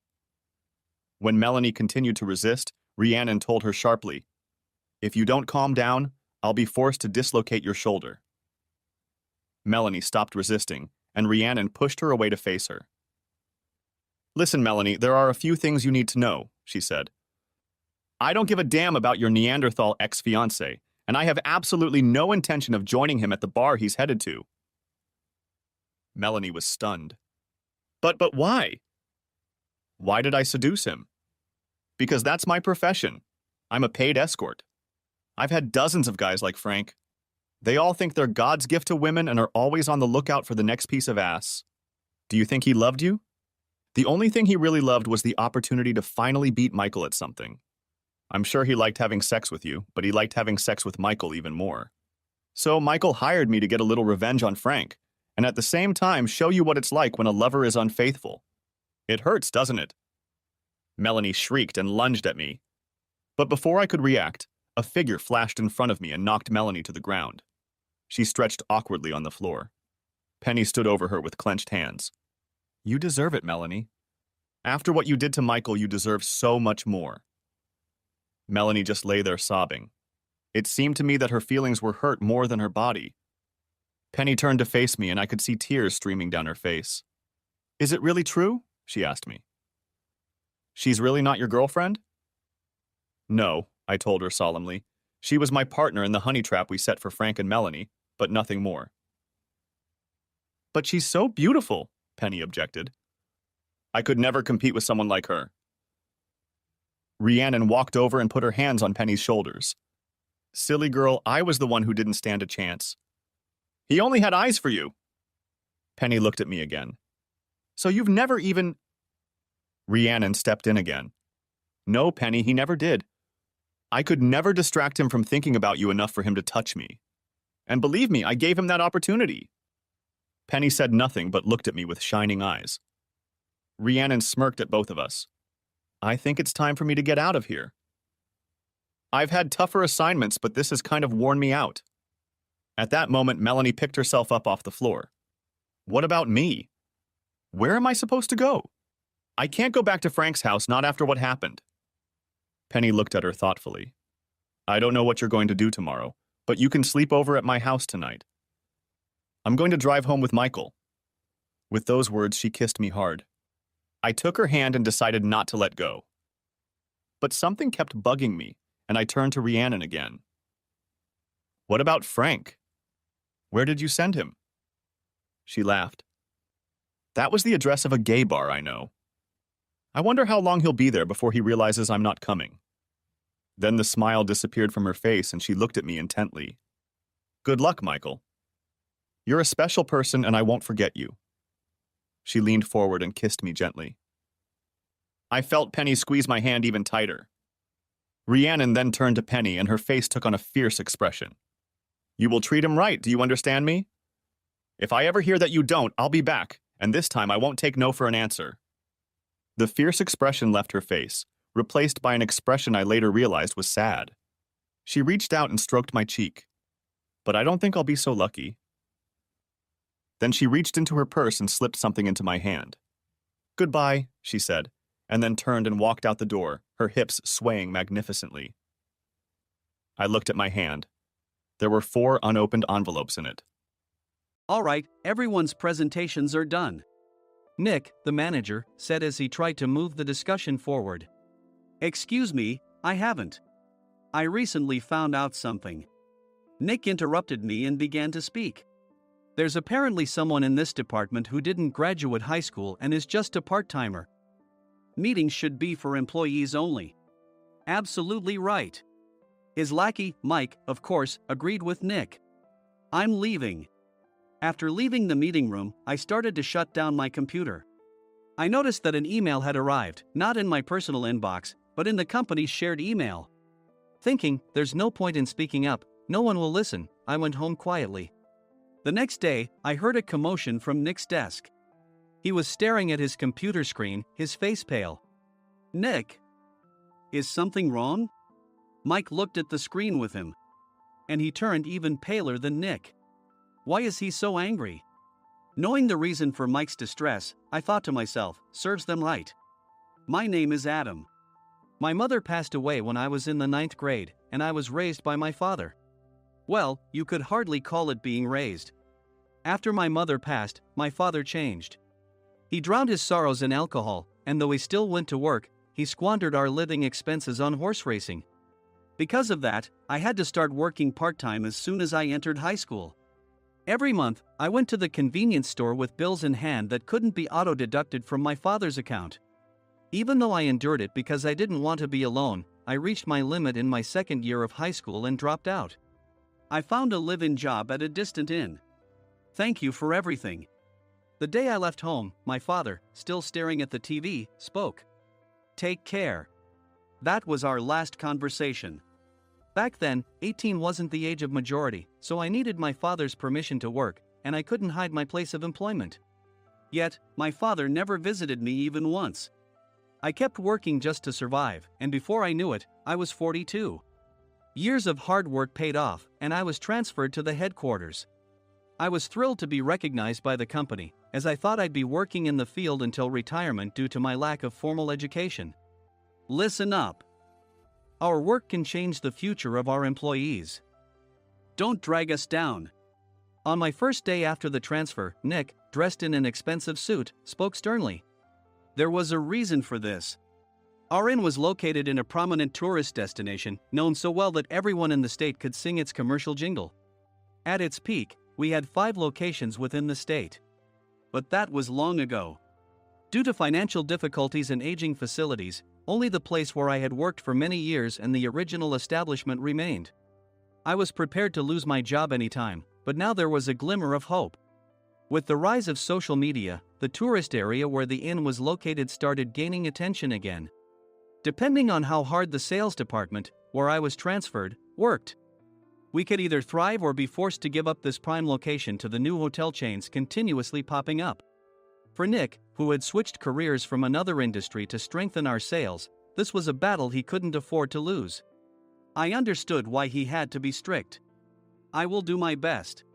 When Melanie continued to resist, Rhiannon told her sharply, "If you don't calm down, I'll be forced to dislocate your shoulder." Melanie stopped resisting, and Rhiannon pushed her away to face her. "Listen, Melanie, there are a few things you need to know," she said. "I don't give a damn about your Neanderthal ex-fiancé, and I have absolutely no intention of joining him at the bar he's headed to." Melanie was stunned. But why?" "Why did I seduce him?" "Because that's my profession. I'm a paid escort. I've had dozens of guys like Frank. They all think they're God's gift to women and are always on the lookout for the next piece of ass. Do you think he loved you? The only thing he really loved was the opportunity to finally beat Michael at something. I'm sure he liked having sex with you, but he liked having sex with Michael even more. So Michael hired me to get a little revenge on Frank, and at the same time show you what it's like when a lover is unfaithful. It hurts, doesn't it?" Melanie shrieked and lunged at me. But before I could react, a figure flashed in front of me and knocked Melanie to the ground. She stretched awkwardly on the floor. Penny stood over her with clenched hands. "You deserve it, Melanie. After what you did to Michael, you deserve so much more." Melanie just lay there sobbing. It seemed to me that her feelings were hurt more than her body. Penny turned to face me, and I could see tears streaming down her face. "Is it really true?" she asked me. "She's really not your girlfriend?" "No," I told her solemnly. "She was my partner in the honey trap we set for Frank and Melanie, but nothing more." "But she's so beautiful," Penny objected. "I could never compete with someone like her." Rhiannon walked over and put her hands on Penny's shoulders. "Silly girl, I was the one who didn't stand a chance. He only had eyes for you." Penny looked at me again. "So you've never even—" Rhiannon stepped in again. "No, Penny, he never did. I could never distract him from thinking about you enough for him to touch me. And believe me, I gave him that opportunity." Penny said nothing but looked at me with shining eyes. Rhiannon smirked at both of us. "I think it's time for me to get out of here. I've had tougher assignments, but this has kind of worn me out." At that moment, Melanie picked herself up off the floor. "What about me? Where am I supposed to go? I can't go back to Frank's house, not after what happened." Penny looked at her thoughtfully. "I don't know what you're going to do tomorrow, but you can sleep over at my house tonight. I'm going to drive home with Michael." With those words, she kissed me hard. I took her hand and decided not to let go. But something kept bugging me, and I turned to Rhiannon again. "What about Frank? Where did you send him?" She laughed. "That was the address of a gay bar I know. I wonder how long he'll be there before he realizes I'm not coming." Then the smile disappeared from her face and she looked at me intently. "Good luck, Michael. You're a special person and I won't forget you." She leaned forward and kissed me gently. I felt Penny squeeze my hand even tighter. Rhiannon then turned to Penny and her face took on a fierce expression. "You will treat him right, do you understand me? If I ever hear that you don't, I'll be back, and this time I won't take no for an answer." The fierce expression left her face, replaced by an expression I later realized was sad. She reached out and stroked my cheek. But I don't think I'll be so lucky. Then she reached into her purse and slipped something into my hand. Goodbye, she said, and then turned and walked out the door, her hips swaying magnificently. I looked at my hand. There were 4 unopened envelopes in it. All right, everyone's presentations are done, Nick, the manager, said as he tried to move the discussion forward. Excuse me, I haven't. I recently found out something. Nick interrupted me and began to speak. There's apparently someone in this department who didn't graduate high school and is just a part-timer. Meetings should be for employees only. Absolutely right. His lackey, Mike, of course, agreed with Nick. I'm leaving. After leaving the meeting room, I started to shut down my computer. I noticed that an email had arrived, not in my personal inbox, but in the company's shared email. Thinking, there's no point in speaking up, no one will listen, I went home quietly. The next day, I heard a commotion from Nick's desk. He was staring at his computer screen, his face pale. Nick! Is something wrong? Mike looked at the screen with him. And he turned even paler than Nick. Why is he so angry? Knowing the reason for Mike's distress, I thought to myself, serves them right. My name is Adam. My mother passed away when I was in the 9th grade, and I was raised by my father. Well, you could hardly call it being raised. After my mother passed, my father changed. He drowned his sorrows in alcohol, and though he still went to work, he squandered our living expenses on horse racing. Because of that, I had to start working part-time as soon as I entered high school. Every month, I went to the convenience store with bills in hand that couldn't be auto-deducted from my father's account. Even though I endured it because I didn't want to be alone, I reached my limit in my 2nd year of high school and dropped out. I found a live-in job at a distant inn. Thank you for everything. The day I left home, my father, still staring at the TV, spoke. Take care. That was our last conversation. Back then, 18 wasn't the age of majority, so I needed my father's permission to work, and I couldn't hide my place of employment. Yet, my father never visited me even once. I kept working just to survive, and before I knew it, I was 42. Years of hard work paid off, and I was transferred to the headquarters. I was thrilled to be recognized by the company, as I thought I'd be working in the field until retirement due to my lack of formal education. Listen up. Our work can change the future of our employees. Don't drag us down. On my first day after the transfer, Nick, dressed in an expensive suit, spoke sternly. There was a reason for this. Our inn was located in a prominent tourist destination, known so well that everyone in the state could sing its commercial jingle. At its peak, we had 5 locations within the state. But that was long ago. Due to financial difficulties and aging facilities, only the place where I had worked for many years and the original establishment remained. I was prepared to lose my job anytime, but now there was a glimmer of hope. With the rise of social media, the tourist area where the inn was located started gaining attention again. Depending on how hard the sales department, where I was transferred, worked. We could either thrive or be forced to give up this prime location to the new hotel chains continuously popping up. For Nick, who had switched careers from another industry to strengthen our sales, this was a battle he couldn't afford to lose. I understood why he had to be strict. I will do my best.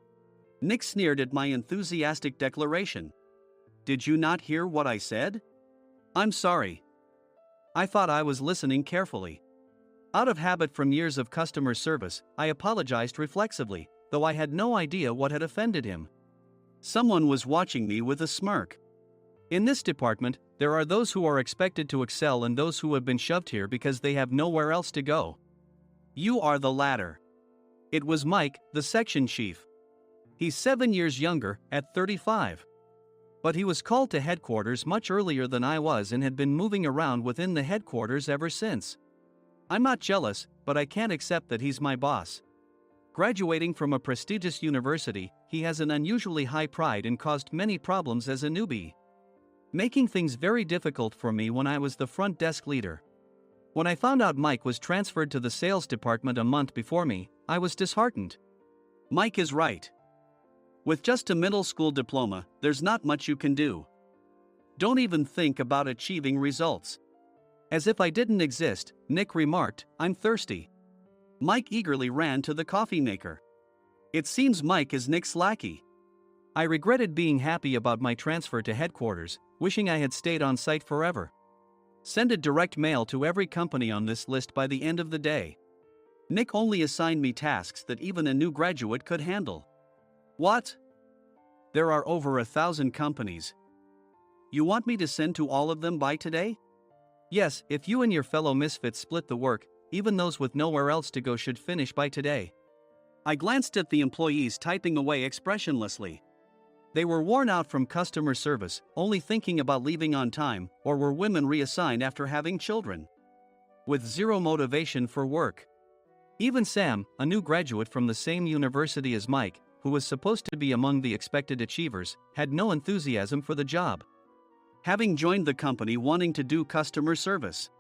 Nick sneered at my enthusiastic declaration. Did you not hear what I said? I'm sorry. I thought I was listening carefully. Out of habit from years of customer service, I apologized reflexively, though I had no idea what had offended him. Someone was watching me with a smirk. In this department, there are those who are expected to excel and those who have been shoved here because they have nowhere else to go. You are the latter. It was Mike, the section chief. He's 7 years younger, at 35. But he was called to headquarters much earlier than I was and had been moving around within the headquarters ever since. I'm not jealous, but I can't accept that he's my boss. Graduating from a prestigious university, he has an unusually high pride and caused many problems as a newbie, making things very difficult for me when I was the front desk leader. When I found out Mike was transferred to the sales department a month before me, I was disheartened. Mike is right. With just a middle school diploma, there's not much you can do. Don't even think about achieving results. As if I didn't exist, Nick remarked, I'm thirsty. Mike eagerly ran to the coffee maker. It seems Mike is Nick's lackey. I regretted being happy about my transfer to headquarters, wishing I had stayed on site forever. Send a direct mail to every company on this list by the end of the day. Nick only assigned me tasks that even a new graduate could handle. What? There are over 1,000 companies. You want me to send to all of them by today? Yes, if you and your fellow misfits split the work, even those with nowhere else to go should finish by today. I glanced at the employees typing away expressionlessly. They were worn out from customer service, only thinking about leaving on time, or were women reassigned after having children. With zero motivation for work. Even Sam, a new graduate from the same university as Mike, who was supposed to be among the expected achievers, had no enthusiasm for the job. Having joined the company wanting to do customer service.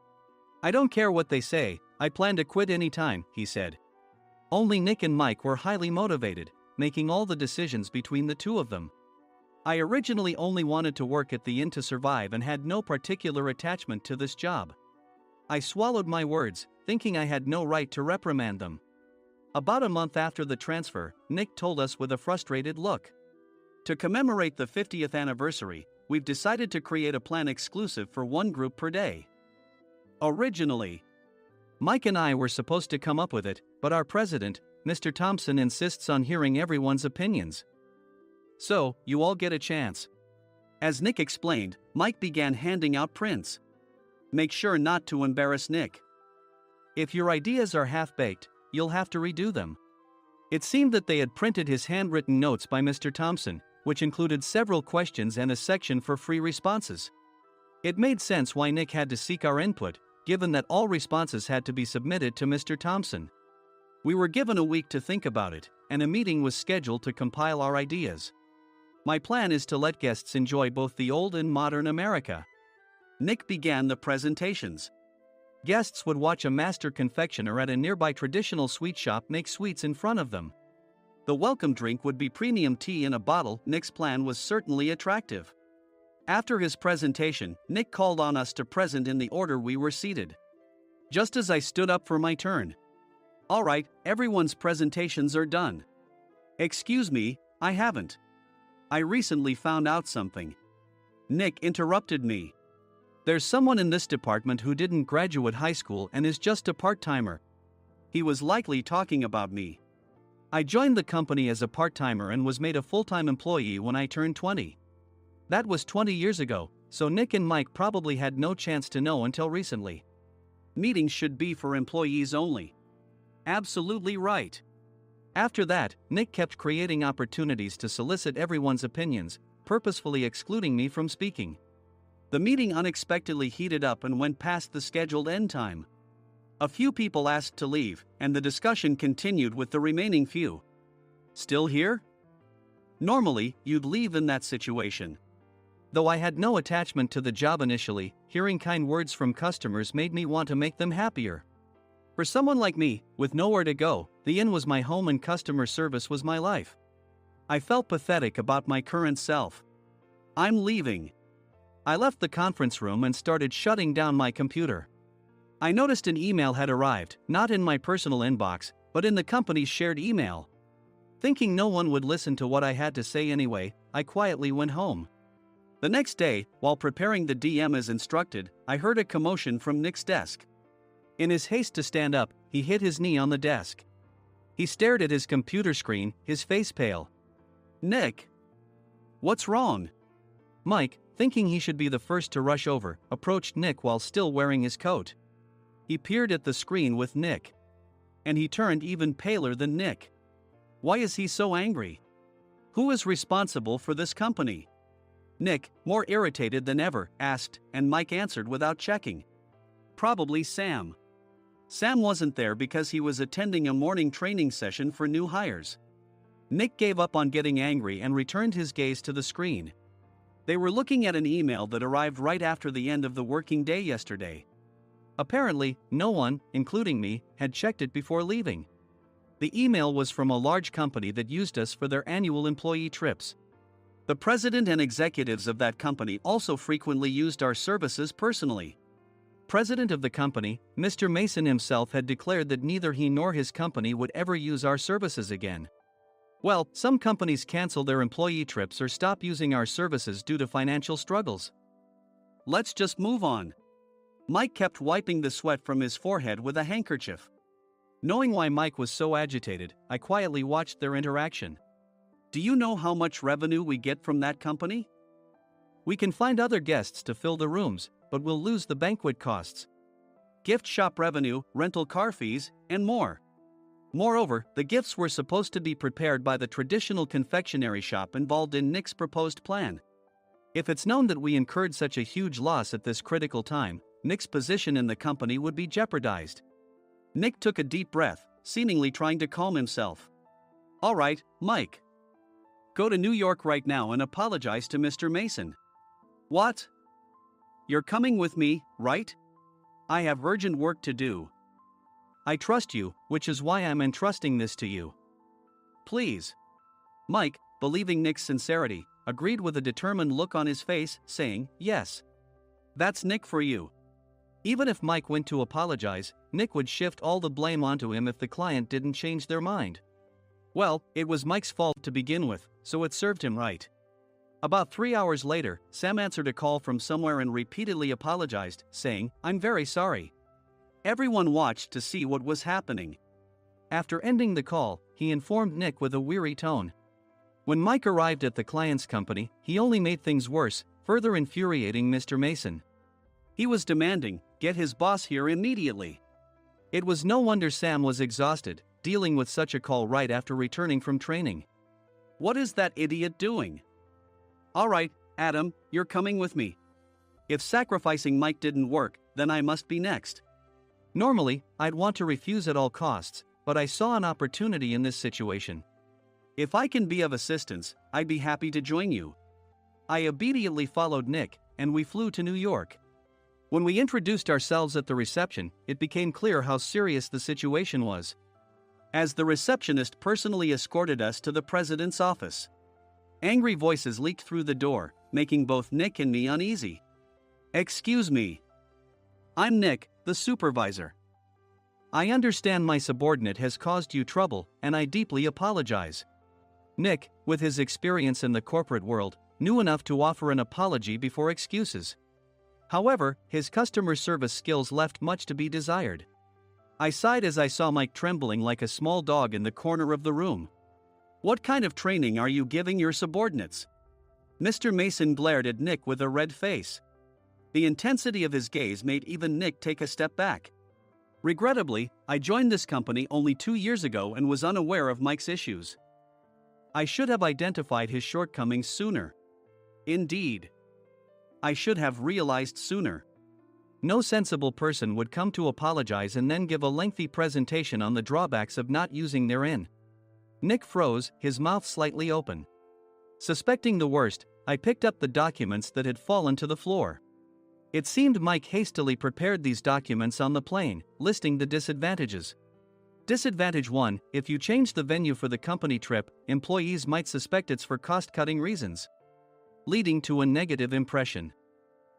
I don't care what they say, I plan to quit anytime, he said. Only Nick and Mike were highly motivated, making all the decisions between the two of them. I originally only wanted to work at the inn to survive and had no particular attachment to this job. I swallowed my words, thinking I had no right to reprimand them. About a month after the transfer, Nick told us with a frustrated look. To commemorate the 50th anniversary, we've decided to create a plan exclusive for one group per day. Originally, Mike and I were supposed to come up with it, but our president, Mr. Thompson, insists on hearing everyone's opinions. So, you all get a chance. As Nick explained, Mike began handing out prints. Make sure not to embarrass Nick. If your ideas are half-baked, you'll have to redo them. It seemed that they had printed his handwritten notes by Mr. Thompson, which included several questions and a section for free responses. It made sense why Nick had to seek our input, given that all responses had to be submitted to Mr. Thompson. We were given a week to think about it, and a meeting was scheduled to compile our ideas. My plan is to let guests enjoy both the old and modern America. Nick began the presentations. Guests would watch a master confectioner at a nearby traditional sweet shop make sweets in front of them. The welcome drink would be premium tea in a bottle. Nick's plan was certainly attractive. After his presentation, Nick called on us to present in the order we were seated. Just as I stood up for my turn. All right, everyone's presentations are done. Excuse me, I haven't. I recently found out something. Nick interrupted me. There's someone in this department who didn't graduate high school and is just a part-timer. He was likely talking about me. I joined the company as a part-timer and was made a full-time employee when I turned 20. That was 20 years ago, so Nick and Mike probably had no chance to know until recently. Meetings should be for employees only. Absolutely right. After that, Nick kept creating opportunities to solicit everyone's opinions, purposefully excluding me from speaking. The meeting unexpectedly heated up and went past the scheduled end time. A few people asked to leave, and the discussion continued with the remaining few. Still here? Normally, you'd leave in that situation. Though I had no attachment to the job initially, hearing kind words from customers made me want to make them happier. For someone like me, with nowhere to go, the inn was my home and customer service was my life. I felt pathetic about my current self. I'm leaving. I left the conference room and started shutting down my computer. I noticed an email had arrived, not in my personal inbox, but in the company's shared email. Thinking no one would listen to what I had to say anyway, I quietly went home. The next day, while preparing the DM as instructed, I heard a commotion from Nick's desk. In his haste to stand up, he hit his knee on the desk. He stared at his computer screen, his face pale. Nick! What's wrong? Mike, thinking he should be the first to rush over, approached Nick while still wearing his coat. He peered at the screen with Nick. And he turned even paler than Nick. Why is he so angry? Who is responsible for this company? Nick, more irritated than ever, asked, and Mike answered without checking. Probably Sam. Sam wasn't there because he was attending a morning training session for new hires. Nick gave up on getting angry and returned his gaze to the screen. They were looking at an email that arrived right after the end of the working day yesterday. Apparently, no one, including me, had checked it before leaving. The email was from a large company that used us for their annual employee trips. The president and executives of that company also frequently used our services personally. President of the company, Mr. Mason himself had declared that neither he nor his company would ever use our services again. Well, some companies cancel their employee trips or stop using our services due to financial struggles. Let's just move on. Mike kept wiping the sweat from his forehead with a handkerchief. Knowing why Mike was so agitated, I quietly watched their interaction. Do you know how much revenue we get from that company? We can find other guests to fill the rooms, but we'll lose the banquet costs, gift shop revenue, rental car fees, and more. Moreover, the gifts were supposed to be prepared by the traditional confectionery shop involved in Nick's proposed plan. If it's known that we incurred such a huge loss at this critical time, Nick's position in the company would be jeopardized. Nick took a deep breath, seemingly trying to calm himself. All right, Mike. Go to New York right now and apologize to Mr. Mason. What? You're coming with me, right? I have urgent work to do. I trust you, which is why I'm entrusting this to you. Please. Mike, believing Nick's sincerity, agreed with a determined look on his face, saying, yes. That's Nick for you. Even if Mike went to apologize, Nick would shift all the blame onto him if the client didn't change their mind. Well, it was Mike's fault to begin with, so it served him right. About 3 hours later, Sam answered a call from somewhere and repeatedly apologized, saying, I'm very sorry. Everyone watched to see what was happening. After ending the call, he informed Nick with a weary tone. When Mike arrived at the client's company, he only made things worse, further infuriating Mr. Mason. He was demanding, get his boss here immediately. It was no wonder Sam was exhausted, dealing with such a call right after returning from training. What is that idiot doing? All right, Adam, you're coming with me. If sacrificing Mike didn't work, then I must be next. Normally, I'd want to refuse at all costs, but I saw an opportunity in this situation. If I can be of assistance, I'd be happy to join you. I immediately followed Nick, and we flew to New York. When we introduced ourselves at the reception, it became clear how serious the situation was, as the receptionist personally escorted us to the president's office. Angry voices leaked through the door, making both Nick and me uneasy. Excuse me. I'm Nick, the supervisor. I understand my subordinate has caused you trouble, and I deeply apologize. Nick, with his experience in the corporate world, knew enough to offer an apology before excuses. However, his customer service skills left much to be desired. I sighed as I saw Mike trembling like a small dog in the corner of the room. What kind of training are you giving your subordinates? Mr. Mason glared at Nick with a red face. The intensity of his gaze made even Nick take a step back. Regrettably, I joined this company only 2 years ago and was unaware of Mike's issues. I should have identified his shortcomings sooner. Indeed. I should have realized sooner. No sensible person would come to apologize and then give a lengthy presentation on the drawbacks of not using their in. Nick froze, his mouth slightly open. Suspecting the worst, I picked up the documents that had fallen to the floor. It seemed Mike hastily prepared these documents on the plane, listing the disadvantages. Disadvantage 1: if you change the venue for the company trip, employees might suspect it's for cost-cutting reasons, leading to a negative impression.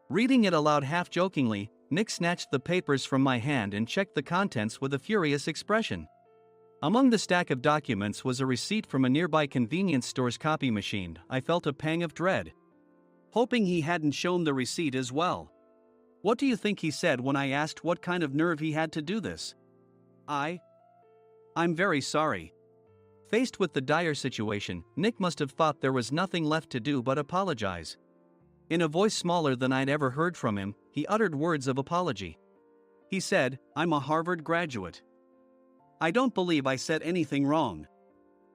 Reading it aloud half-jokingly, Nick snatched the papers from my hand and checked the contents with a furious expression. Among the stack of documents was a receipt from a nearby convenience store's copy machine. I felt a pang of dread, hoping he hadn't shown the receipt as well. What do you think he said when I asked what kind of nerve he had to do this? I'm very sorry. Faced with the dire situation, Nick must have thought there was nothing left to do but apologize. In a voice smaller than I'd ever heard from him, he uttered words of apology. He said, I'm a Harvard graduate. I don't believe I said anything wrong.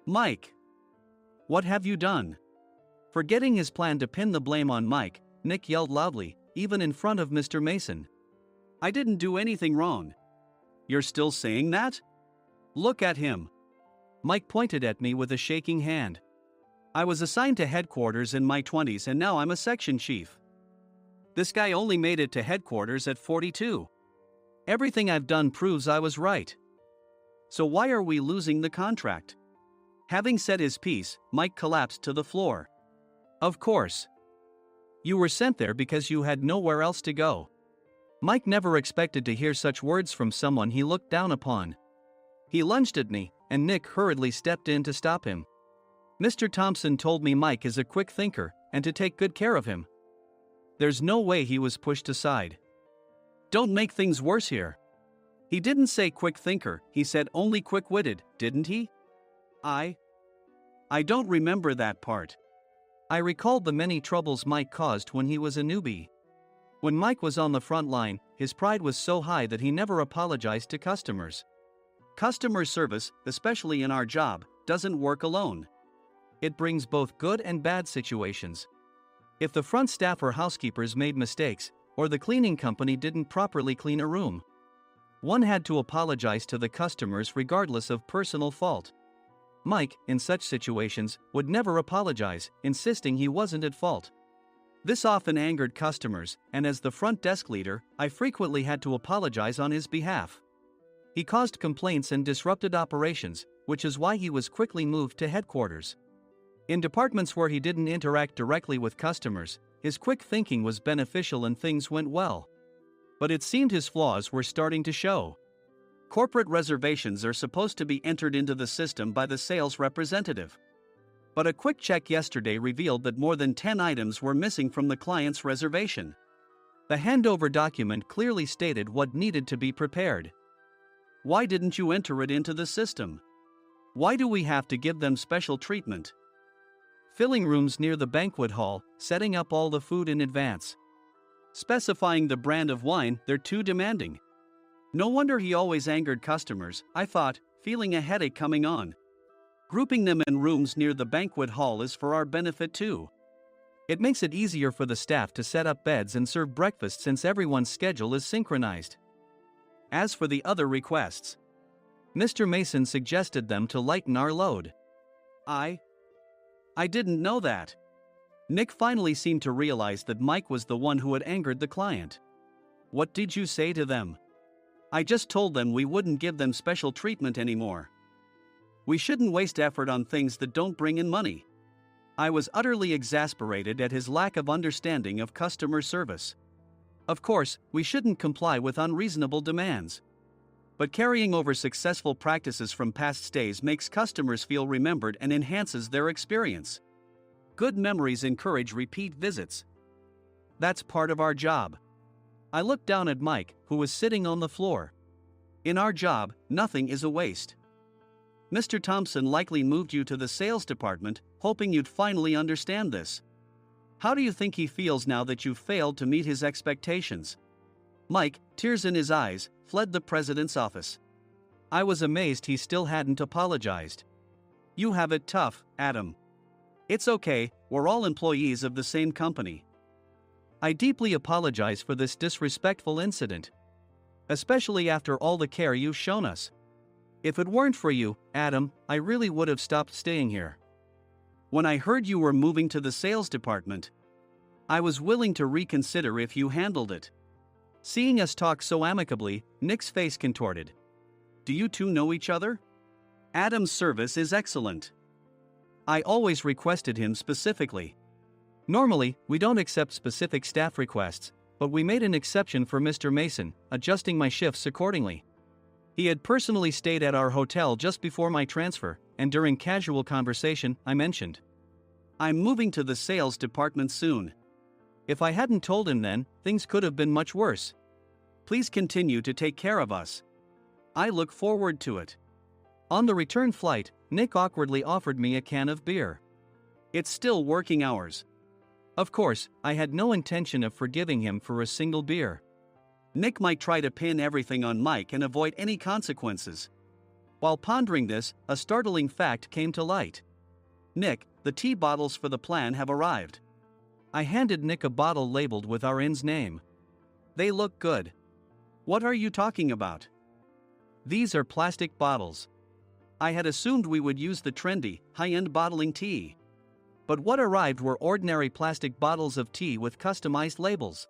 Mike! What have you done? Forgetting his plan to pin the blame on Mike, Nick yelled loudly, even in front of Mr. Mason. I didn't do anything wrong. You're still saying that? Look at him. Mike pointed at me with a shaking hand. I was assigned to headquarters in my 20s and now I'm a section chief. This guy only made it to headquarters at 42. Everything I've done proves I was right. So why are we losing the contract? Having said his piece, Mike collapsed to the floor. Of course. You were sent there because you had nowhere else to go. Mike never expected to hear such words from someone he looked down upon. He lunged at me, and Nick hurriedly stepped in to stop him. Mr. Thompson told me Mike is a quick thinker, and to take good care of him. There's no way he was pushed aside. Don't make things worse here. He didn't say quick thinker, he said only quick-witted, didn't he? I don't remember that part. I recalled the many troubles Mike caused when he was a newbie. When Mike was on the front line, his pride was so high that he never apologized to customers. Customer service, especially in our job, doesn't work alone. It brings both good and bad situations. If the front staff or housekeepers made mistakes, or the cleaning company didn't properly clean a room, one had to apologize to the customers regardless of personal fault. Mike, in such situations, would never apologize, insisting he wasn't at fault. This often angered customers, and as the front desk leader, I frequently had to apologize on his behalf. He caused complaints and disrupted operations, which is why he was quickly moved to headquarters. In departments where he didn't interact directly with customers, his quick thinking was beneficial and things went well. But it seemed his flaws were starting to show. Corporate reservations are supposed to be entered into the system by the sales representative. But a quick check yesterday revealed that more than 10 items were missing from the client's reservation. The handover document clearly stated what needed to be prepared. Why didn't you enter it into the system? Why do we have to give them special treatment? Filling rooms near the banquet hall, setting up all the food in advance. Specifying the brand of wine, they're too demanding. No wonder he always angered customers, I thought, feeling a headache coming on. Grouping them in rooms near the banquet hall is for our benefit too. It makes it easier for the staff to set up beds and serve breakfast since everyone's schedule is synchronized. As for the other requests, Mr. Mason suggested them to lighten our load. I didn't know that. Nick finally seemed to realize that Mike was the one who had angered the client. What did you say to them? I just told them we wouldn't give them special treatment anymore. We shouldn't waste effort on things that don't bring in money. I was utterly exasperated at his lack of understanding of customer service. Of course, we shouldn't comply with unreasonable demands. But carrying over successful practices from past stays makes customers feel remembered and enhances their experience. Good memories encourage repeat visits. That's part of our job. I looked down at Mike, who was sitting on the floor. In our job, nothing is a waste. Mr. Thompson likely moved you to the sales department, hoping you'd finally understand this. How do you think he feels now that you've failed to meet his expectations? Mike, tears in his eyes, fled the president's office. I was amazed he still hadn't apologized. You have it tough, Adam. It's okay, we're all employees of the same company. I deeply apologize for this disrespectful incident. Especially after all the care you've shown us. If it weren't for you, Adam, I really would have stopped staying here. When I heard you were moving to the sales department, I was willing to reconsider if you handled it. Seeing us talk so amicably, Nick's face contorted. Do you two know each other? Adam's service is excellent. I always requested him specifically. Normally, we don't accept specific staff requests, but we made an exception for Mr. Mason, adjusting my shifts accordingly. He had personally stayed at our hotel just before my transfer, and during casual conversation, I mentioned, I'm moving to the sales department soon. If I hadn't told him then, things could have been much worse. Please continue to take care of us. I look forward to it. On the return flight, Nick awkwardly offered me a can of beer. It's still working hours. Of course, I had no intention of forgiving him for a single beer. Nick might try to pin everything on Mike and avoid any consequences. While pondering this, a startling fact came to light. Nick, the tea bottles for the plan have arrived. I handed Nick a bottle labeled with our inn's name. They look good. What are you talking about? These are plastic bottles. I had assumed we would use the trendy, high-end bottling tea. But what arrived were ordinary plastic bottles of tea with customized labels.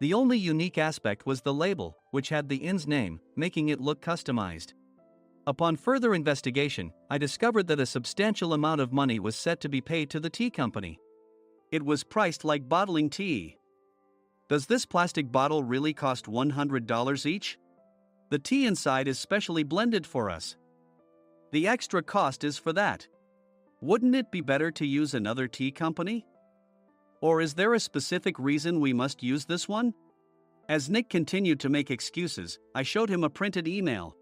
The only unique aspect was the label, which had the inn's name, making it look customized. Upon further investigation, I discovered that a substantial amount of money was set to be paid to the tea company. It was priced like bottling tea. Does this plastic bottle really cost $100 each? The tea inside is specially blended for us. The extra cost is for that. Wouldn't it be better to use another tea company? Or is there a specific reason we must use this one? As Nick continued to make excuses, I showed him a printed email.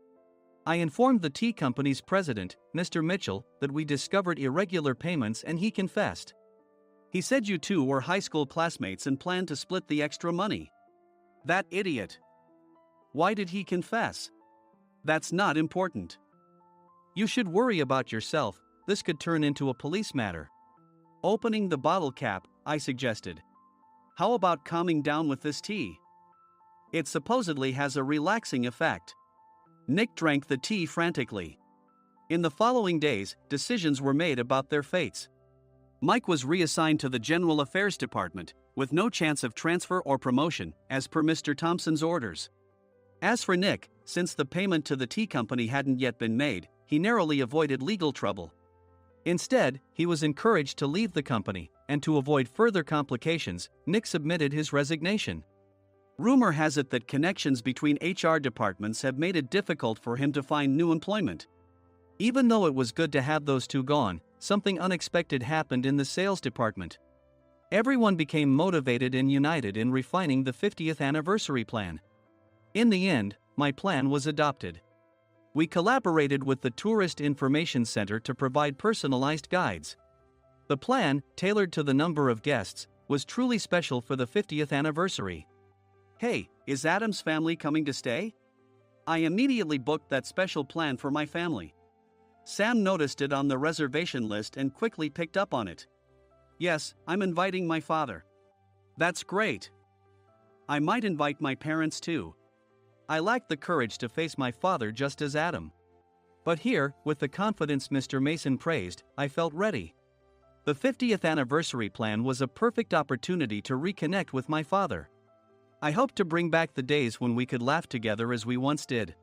I informed the tea company's president, Mr. Mitchell, that we discovered irregular payments and he confessed. He said you two were high school classmates and planned to split the extra money. That idiot. Why did he confess? That's not important. You should worry about yourself, this could turn into a police matter. Opening the bottle cap, I suggested. How about calming down with this tea? It supposedly has a relaxing effect. Nick drank the tea frantically. In the following days, decisions were made about their fates. Mike was reassigned to the General Affairs Department, with no chance of transfer or promotion, as per Mr. Thompson's orders. As for Nick, since the payment to the tea company hadn't yet been made, he narrowly avoided legal trouble. Instead, he was encouraged to leave the company, and to avoid further complications, Nick submitted his resignation. Rumor has it that connections between HR departments have made it difficult for him to find new employment. Even though it was good to have those two gone, something unexpected happened in the sales department. Everyone became motivated and united in refining the 50th anniversary plan. In the end, my plan was adopted. We collaborated with the Tourist Information Center to provide personalized guides. The plan, tailored to the number of guests, was truly special for the 50th anniversary. Hey, is Adam's family coming to stay? I immediately booked that special plan for my family. Sam noticed it on the reservation list and quickly picked up on it. Yes, I'm inviting my father. That's great. I might invite my parents too. I lacked the courage to face my father just as Adam. But here, with the confidence Mr. Mason praised, I felt ready. The 50th anniversary plan was a perfect opportunity to reconnect with my father. I hoped to bring back the days when we could laugh together as we once did.